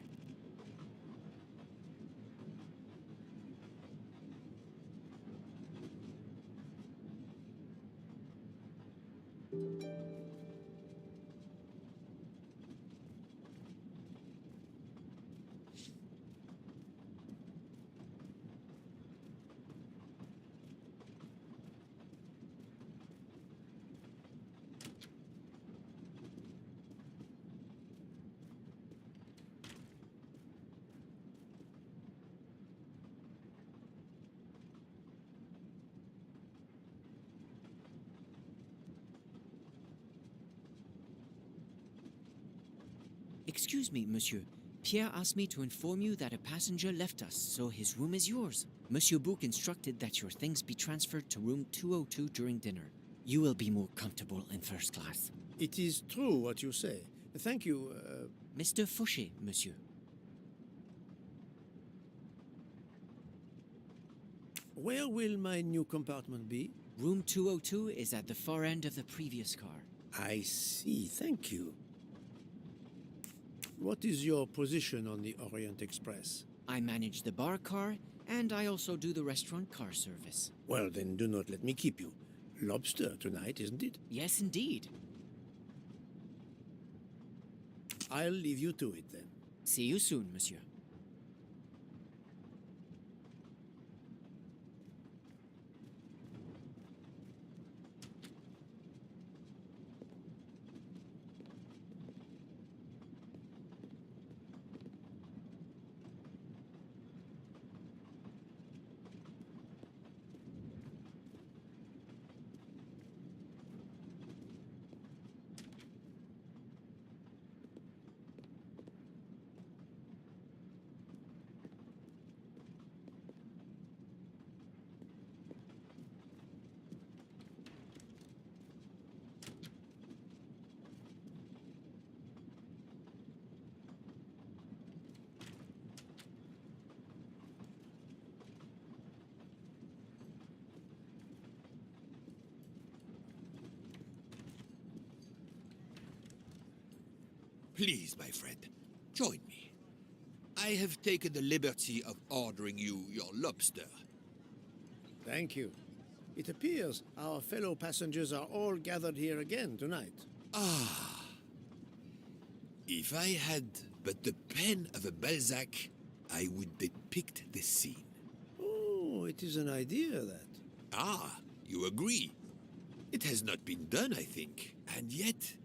Speaker 12: Excuse me, monsieur. Pierre asked me to inform you that a passenger left us, so his room is yours. Monsieur Bouc instructed that your things be transferred to room 202 during dinner.
Speaker 14: You will be more comfortable in first class.
Speaker 1: It is true what you say. Thank you.
Speaker 14: Mr. Fouché, monsieur.
Speaker 1: Where will my new compartment be?
Speaker 14: Room 202 is at the far end of the previous car.
Speaker 1: I see. Thank you. What is your position on the Orient Express?
Speaker 14: I manage the bar car, and I also do the restaurant car service.
Speaker 1: Well, then do not let me keep you. Lobster tonight, isn't it?
Speaker 14: Yes, indeed.
Speaker 1: I'll leave you to it then.
Speaker 14: See you soon, monsieur.
Speaker 3: Please, my friend, join me. I have taken the liberty of ordering you your lobster.
Speaker 1: Thank you. It appears our fellow passengers are all gathered here again tonight.
Speaker 3: Ah. If I had but the pen of a Balzac, I would depict this scene.
Speaker 1: Oh, it is an idea, that.
Speaker 3: Ah, you agree. It has not been done, I think. And yet,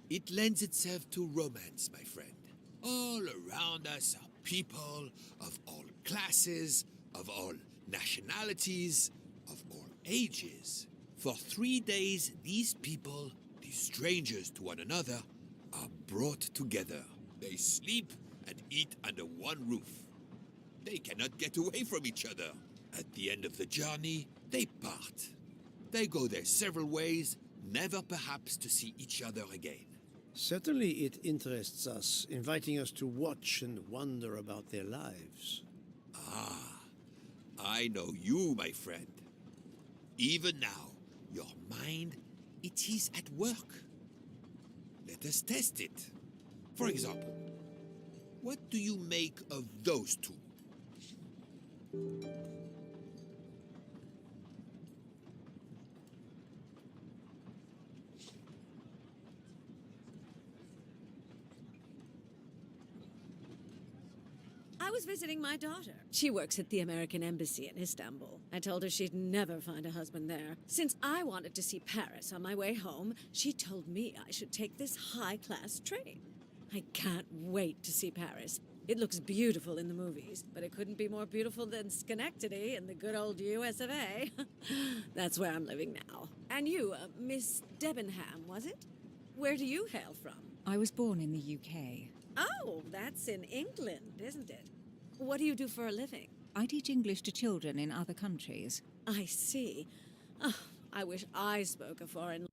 Speaker 3: it lends itself to romance, my friend. All around us are people of all classes, of all nationalities, of all ages. For 3 days, these people, these strangers to one another, are brought together. They sleep and eat under one roof. They cannot get away from each other. At the end of the journey, they part. They go their several ways, never perhaps to see each other again.
Speaker 1: Certainly it interests us, inviting us to watch and wonder about their lives.
Speaker 3: Ah, I know you, my friend. Even now, your mind, it is at work. Let us test it. For example, what do you make of those two?
Speaker 4: I was visiting my daughter. She works at the American Embassy in Istanbul. I told her she'd never find a husband there. Since I wanted to see Paris on my way home, she told me I should take this high-class train. I can't wait to see Paris. It looks beautiful in the movies, but it couldn't be more beautiful than Schenectady in the good old US of A. That's where I'm living now. And you, Miss Debenham, was it? Where do you hail from?
Speaker 13: I was born in the UK.
Speaker 4: Oh, that's in England, isn't it? What do you do for a living?
Speaker 13: I teach English to children in other countries.
Speaker 4: I see. Oh, I wish I spoke a foreign.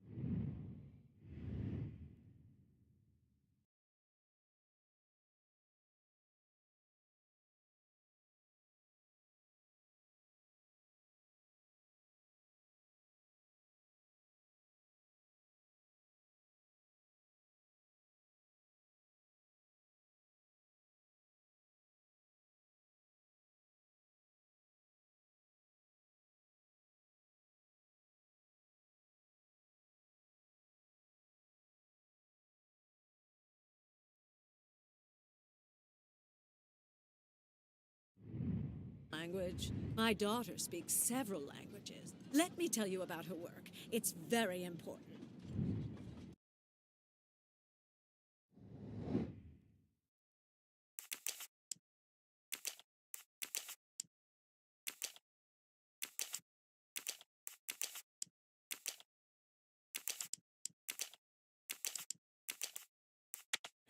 Speaker 4: Language. My daughter speaks several languages. Let me tell you about her work. It's very important.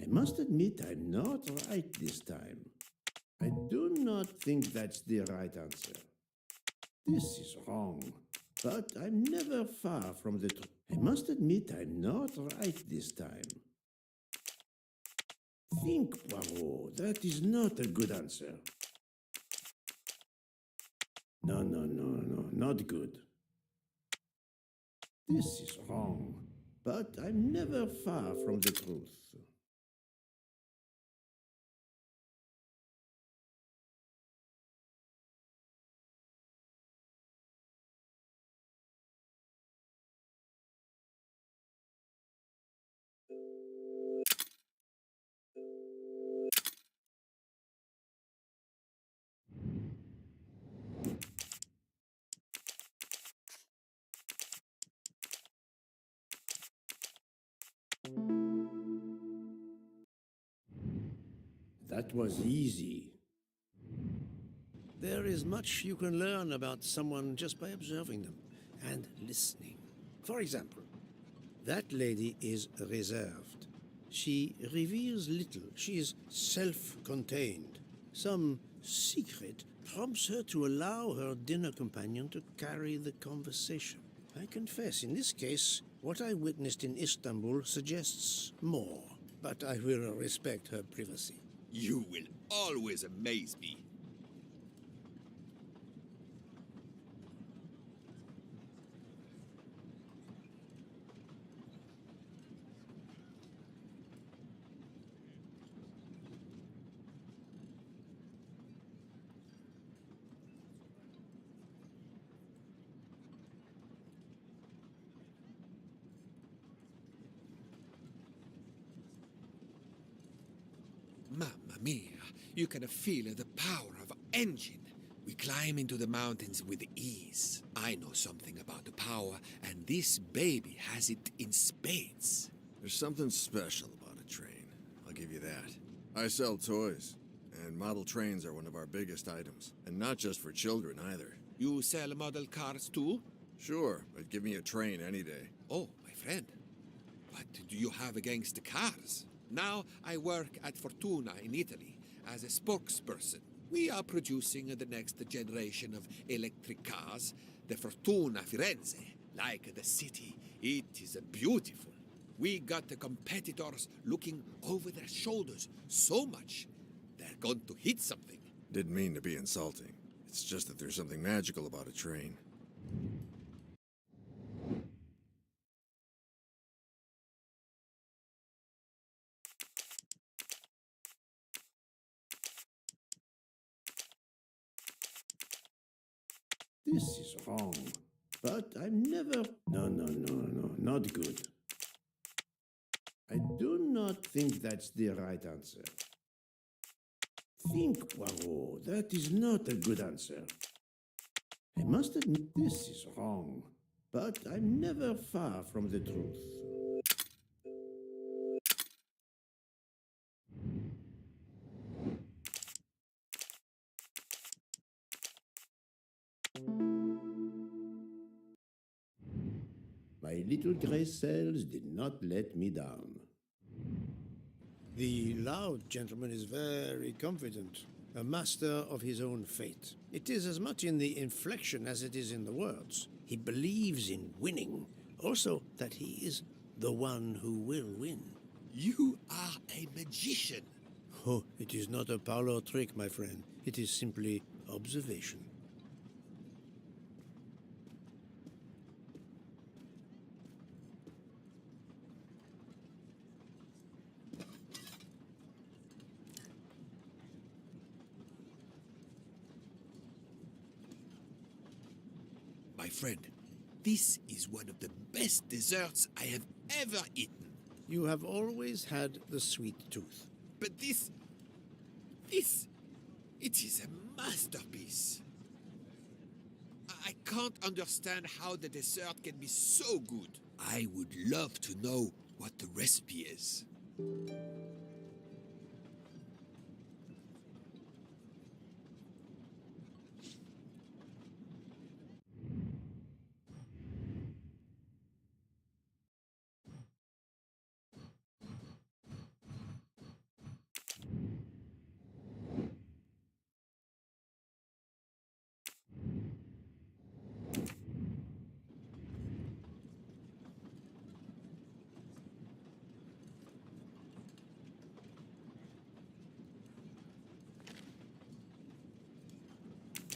Speaker 1: I must admit I'm not right this time. I do not think that's the right answer. This is wrong. but I'm never far from the truth. I must admit I'm not right this time. Think, Poirot. That is not a good answer. No, not good. This is wrong, but I'm never far from the truth. That was easy. There is much you can learn about someone just by observing them and listening. For example, that lady is reserved. She reveals little. She is self-contained. Some secret prompts her to allow her dinner companion to carry the conversation. I confess, in this case, what I witnessed in Istanbul suggests more, but I will respect her privacy.
Speaker 3: You will always amaze me. Mamma mia, you can feel the power of engine. We climb into the mountains with ease. I know something about the power, and this baby has it in spades.
Speaker 7: There's something special about a train. I'll give you that. I sell toys, and model trains are one of our biggest items. And not just for children either.
Speaker 3: You sell model cars too?
Speaker 7: Sure, but give me a train any day.
Speaker 3: Oh, my friend. What do you have against the cars? Now I work at Fortuna in Italy as a spokesperson. We are producing the next generation of electric cars, the Fortuna Firenze. Like the city, it is beautiful. We got the competitors looking over their shoulders so much, they're going to hit something.
Speaker 7: Didn't mean to be insulting. It's just that there's something magical about a train.
Speaker 1: This is wrong, but I'm never... No, not good. I do not think that's the right answer. Think, Poirot. That is not a good answer. I must admit this is wrong, but I'm never far from the truth. My little grey cells did not let me down. The loud gentleman is very confident, a master of his own fate. It is as much in the inflection as it is in the words. He believes in winning, also that he is the one who will win.
Speaker 3: You are a magician.
Speaker 1: Oh, it is not a parlor trick, my friend. It is simply observation.
Speaker 3: My friend, this is one of the best desserts I have ever eaten.
Speaker 1: You have always had the sweet tooth.
Speaker 3: But it is a masterpiece. I can't understand how the dessert can be so good. I would love to know what the recipe is.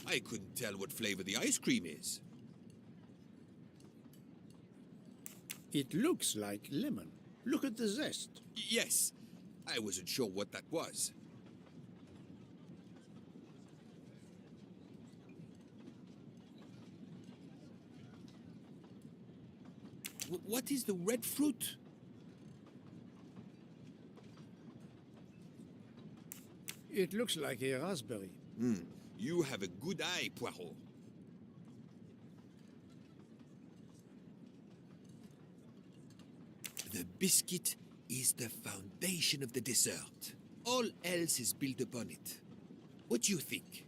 Speaker 3: I couldn't tell what flavor the ice cream is.
Speaker 1: It looks like lemon. Look at the zest.
Speaker 3: Yes, I wasn't sure what that was. What is the red fruit?
Speaker 1: It looks like a raspberry.
Speaker 3: You have a good eye, Poirot. The biscuit is the foundation of the dessert. All else is built upon it. What do you think?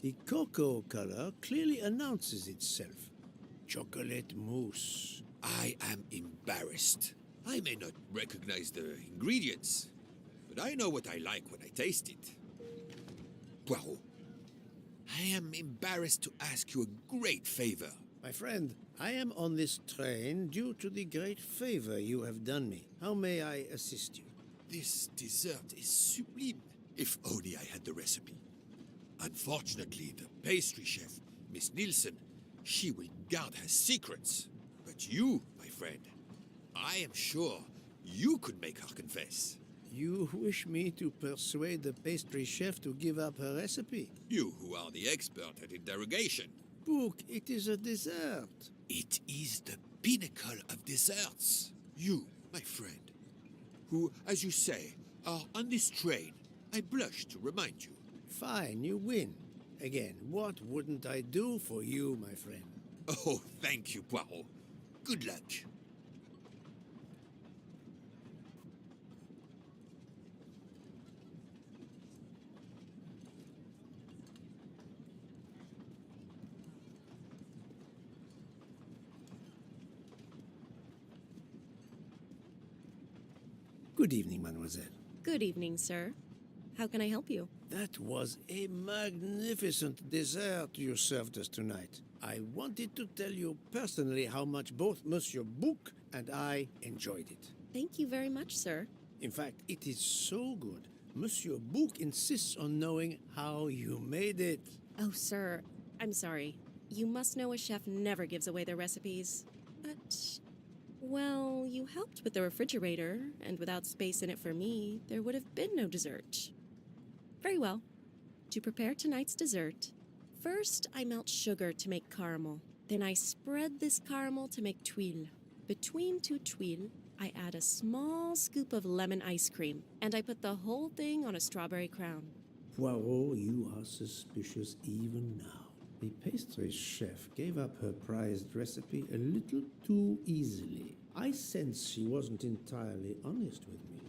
Speaker 1: The cocoa color clearly announces itself. Chocolate mousse.
Speaker 3: I am embarrassed. I may not recognize the ingredients, but I know what I like when I taste it. Poirot, I am embarrassed to ask you a great favor.
Speaker 1: My friend, I am on this train due to the great favor you have done me. How may I assist you?
Speaker 3: This dessert is sublime. If only I had the recipe. Unfortunately, the pastry chef, Miss Nielsen, she will guard her secrets. But you, my friend, I am sure you could make her confess.
Speaker 1: You wish me to persuade the pastry chef to give up her recipe?
Speaker 3: You who are the expert at interrogation.
Speaker 1: Book, it is a dessert.
Speaker 3: It is the pinnacle of desserts. You, my friend, who, as you say, are on this train, I blush to remind you.
Speaker 1: Fine, you win. Again, what wouldn't I do for you, my friend?
Speaker 3: Oh, thank you, Poirot. Good luck.
Speaker 1: Good evening, mademoiselle.
Speaker 11: Good evening, sir. How can I help you?
Speaker 1: That was a magnificent dessert you served us tonight. I wanted to tell you personally how much both Monsieur Bouc and I enjoyed it.
Speaker 11: Thank you very much, sir.
Speaker 1: In fact, it is so good. Monsieur Bouc insists on knowing how you made it.
Speaker 11: Oh, sir, I'm sorry. You must know a chef never gives away their recipes. But, well, you helped with the refrigerator, and without space in it for me, there would have been no dessert. Very well. To prepare tonight's dessert, first I melt sugar to make caramel. Then I spread this caramel to make tuiles. Between two tuiles, I add a small scoop of lemon ice cream, and I put the whole thing on a strawberry crown.
Speaker 1: Poirot, you are suspicious even now. The pastry chef gave up her prized recipe a little too easily. I sense she wasn't entirely honest with me.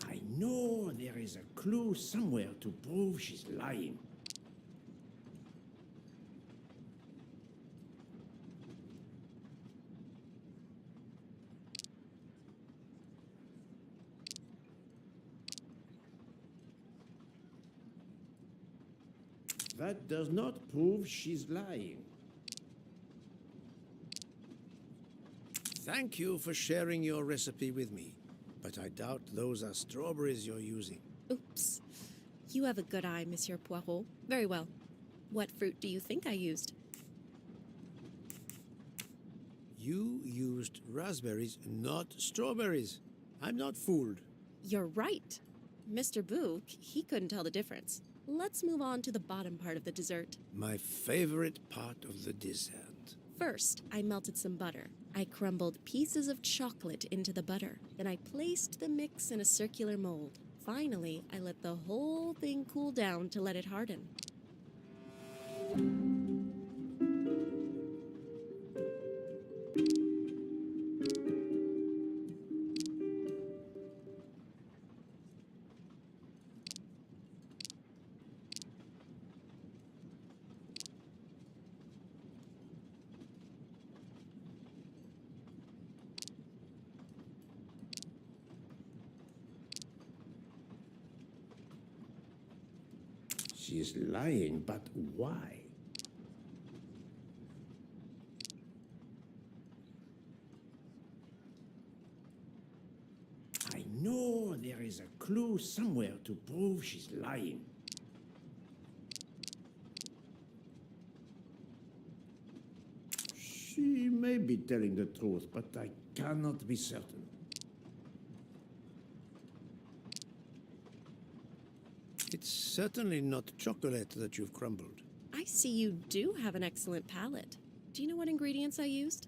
Speaker 1: I know there is a clue somewhere to prove she's lying. That does not prove she's lying. Thank you for sharing your recipe with me, but I doubt those are strawberries you're using.
Speaker 11: Oops. You have a good eye, Monsieur Poirot. Very well. What fruit do you think I used?
Speaker 1: You used raspberries, not strawberries. I'm not fooled.
Speaker 11: You're right. Mr. Bouc, he couldn't tell the difference. Let's move on to the bottom part of the dessert.
Speaker 1: My favorite part of the dessert.
Speaker 11: First, I melted some butter. I crumbled pieces of chocolate into the butter. Then I placed the mix in a circular mold. Finally, I let the whole thing cool down to let it harden.
Speaker 1: She's lying, but why? I know there is a clue somewhere to prove she's lying. She may be telling the truth, but I cannot be certain. It's certainly not chocolate that you've crumbled.
Speaker 11: I see you do have an excellent palate. Do you know what ingredients I used?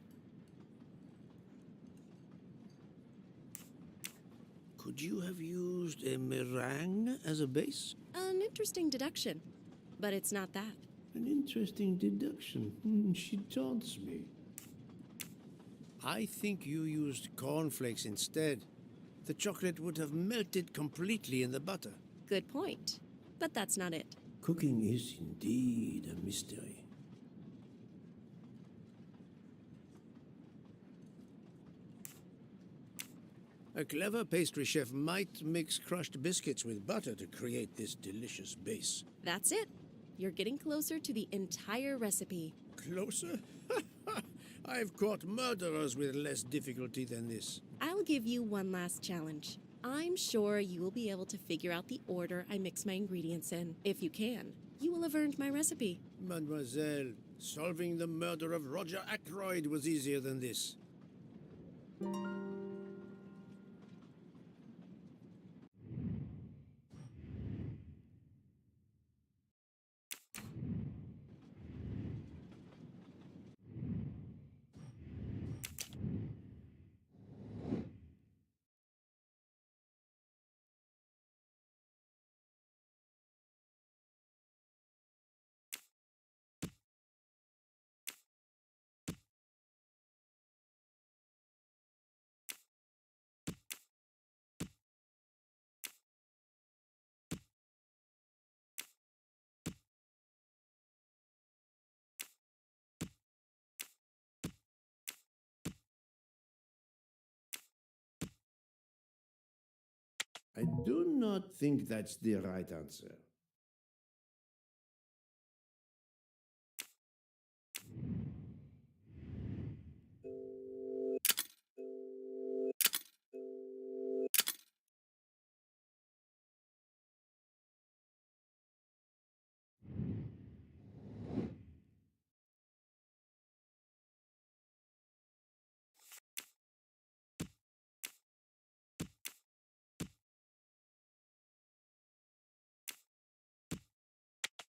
Speaker 1: Could you have used a meringue as a base?
Speaker 11: An interesting deduction, but it's not that.
Speaker 1: An interesting deduction. She taunts me. I think you used cornflakes instead. The chocolate would have melted completely in the butter.
Speaker 11: Good point, but that's not it.
Speaker 1: Cooking is indeed a mystery. A clever pastry chef might mix crushed biscuits with butter to create this delicious base.
Speaker 11: That's it. You're getting closer to the entire recipe.
Speaker 1: Closer? I've caught murderers with less difficulty than this.
Speaker 11: I'll give you one last challenge. I'm sure you will be able to figure out the order I mix my ingredients in. If you can, you will have earned my recipe.
Speaker 1: Mademoiselle, solving the murder of Roger Ackroyd was easier than this. I do not think that's the right answer.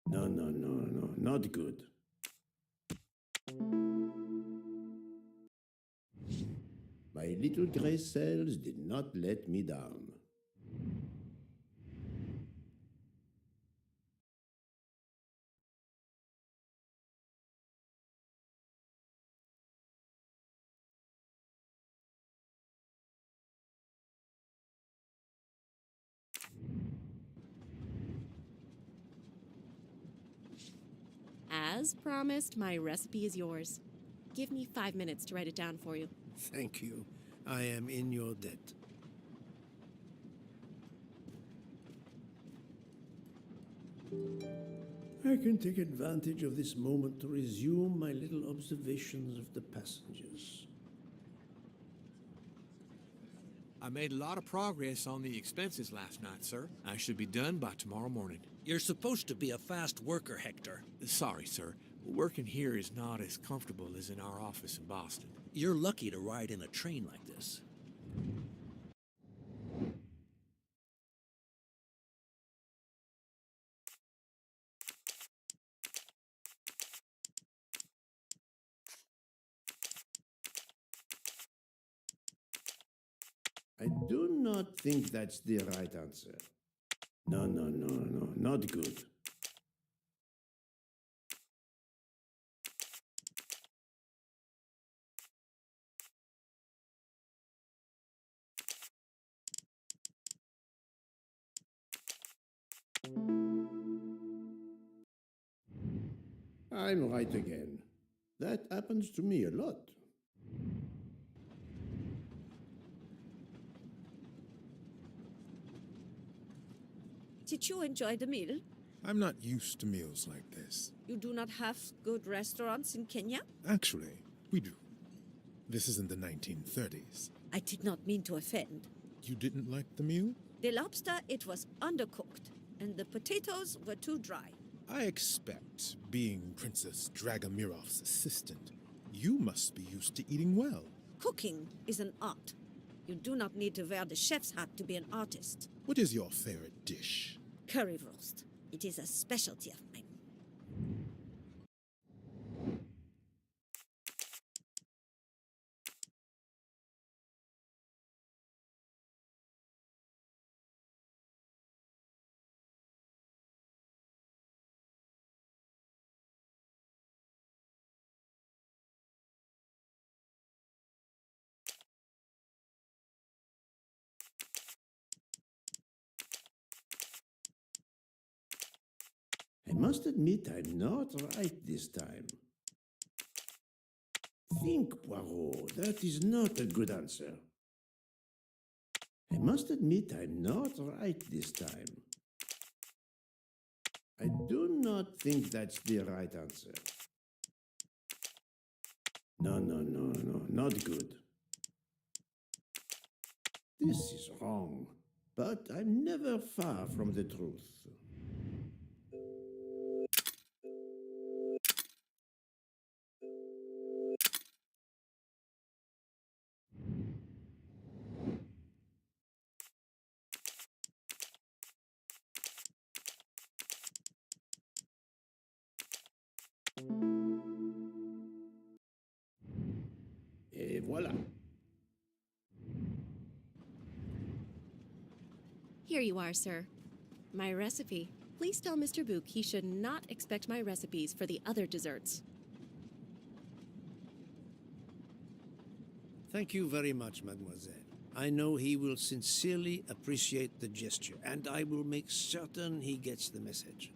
Speaker 1: No, not good. My little gray cells did not let me down.
Speaker 11: As promised, my recipe is yours. Give me 5 minutes to write it down for you.
Speaker 1: Thank you. I am in your debt. I can take advantage of this moment to resume my little observations of the passengers.
Speaker 10: I made a lot of progress on the expenses last night, sir. I should be done by tomorrow morning.
Speaker 9: You're supposed to be a fast worker, Hector.
Speaker 10: Sorry, sir. Working here is not as comfortable as in our office in Boston.
Speaker 9: You're lucky to ride in a train like this.
Speaker 1: I do not think that's the right answer. No, not good. I'm right again. That happens to me a lot.
Speaker 4: Did you enjoy the meal?
Speaker 15: I'm not used to meals like this.
Speaker 4: You do not have good restaurants in Kenya?
Speaker 15: Actually, we do. This is in the 1930s.
Speaker 4: I did not mean to offend.
Speaker 15: You didn't like the meal?
Speaker 4: The lobster, it was undercooked, and the potatoes were too dry.
Speaker 15: I expect, being Princess Dragomirov's assistant, you must be used to eating well.
Speaker 4: Cooking is an art. You do not need to wear the chef's hat to be an artist.
Speaker 15: What is your favorite dish?
Speaker 4: Currywurst. It is a specialty of mine.
Speaker 1: I must admit I'm not right this time. Think, Poirot, that is not a good answer. I must admit I'm not right this time. I do not think that's the right answer. No, not good. This is wrong, but I'm never far from the truth. Et voilà.
Speaker 11: Here you are, sir. My recipe. Please tell Mr. Book he should not expect my recipes for the other desserts.
Speaker 1: Thank you very much, mademoiselle. I know he will sincerely appreciate the gesture, and I will make certain he gets the message.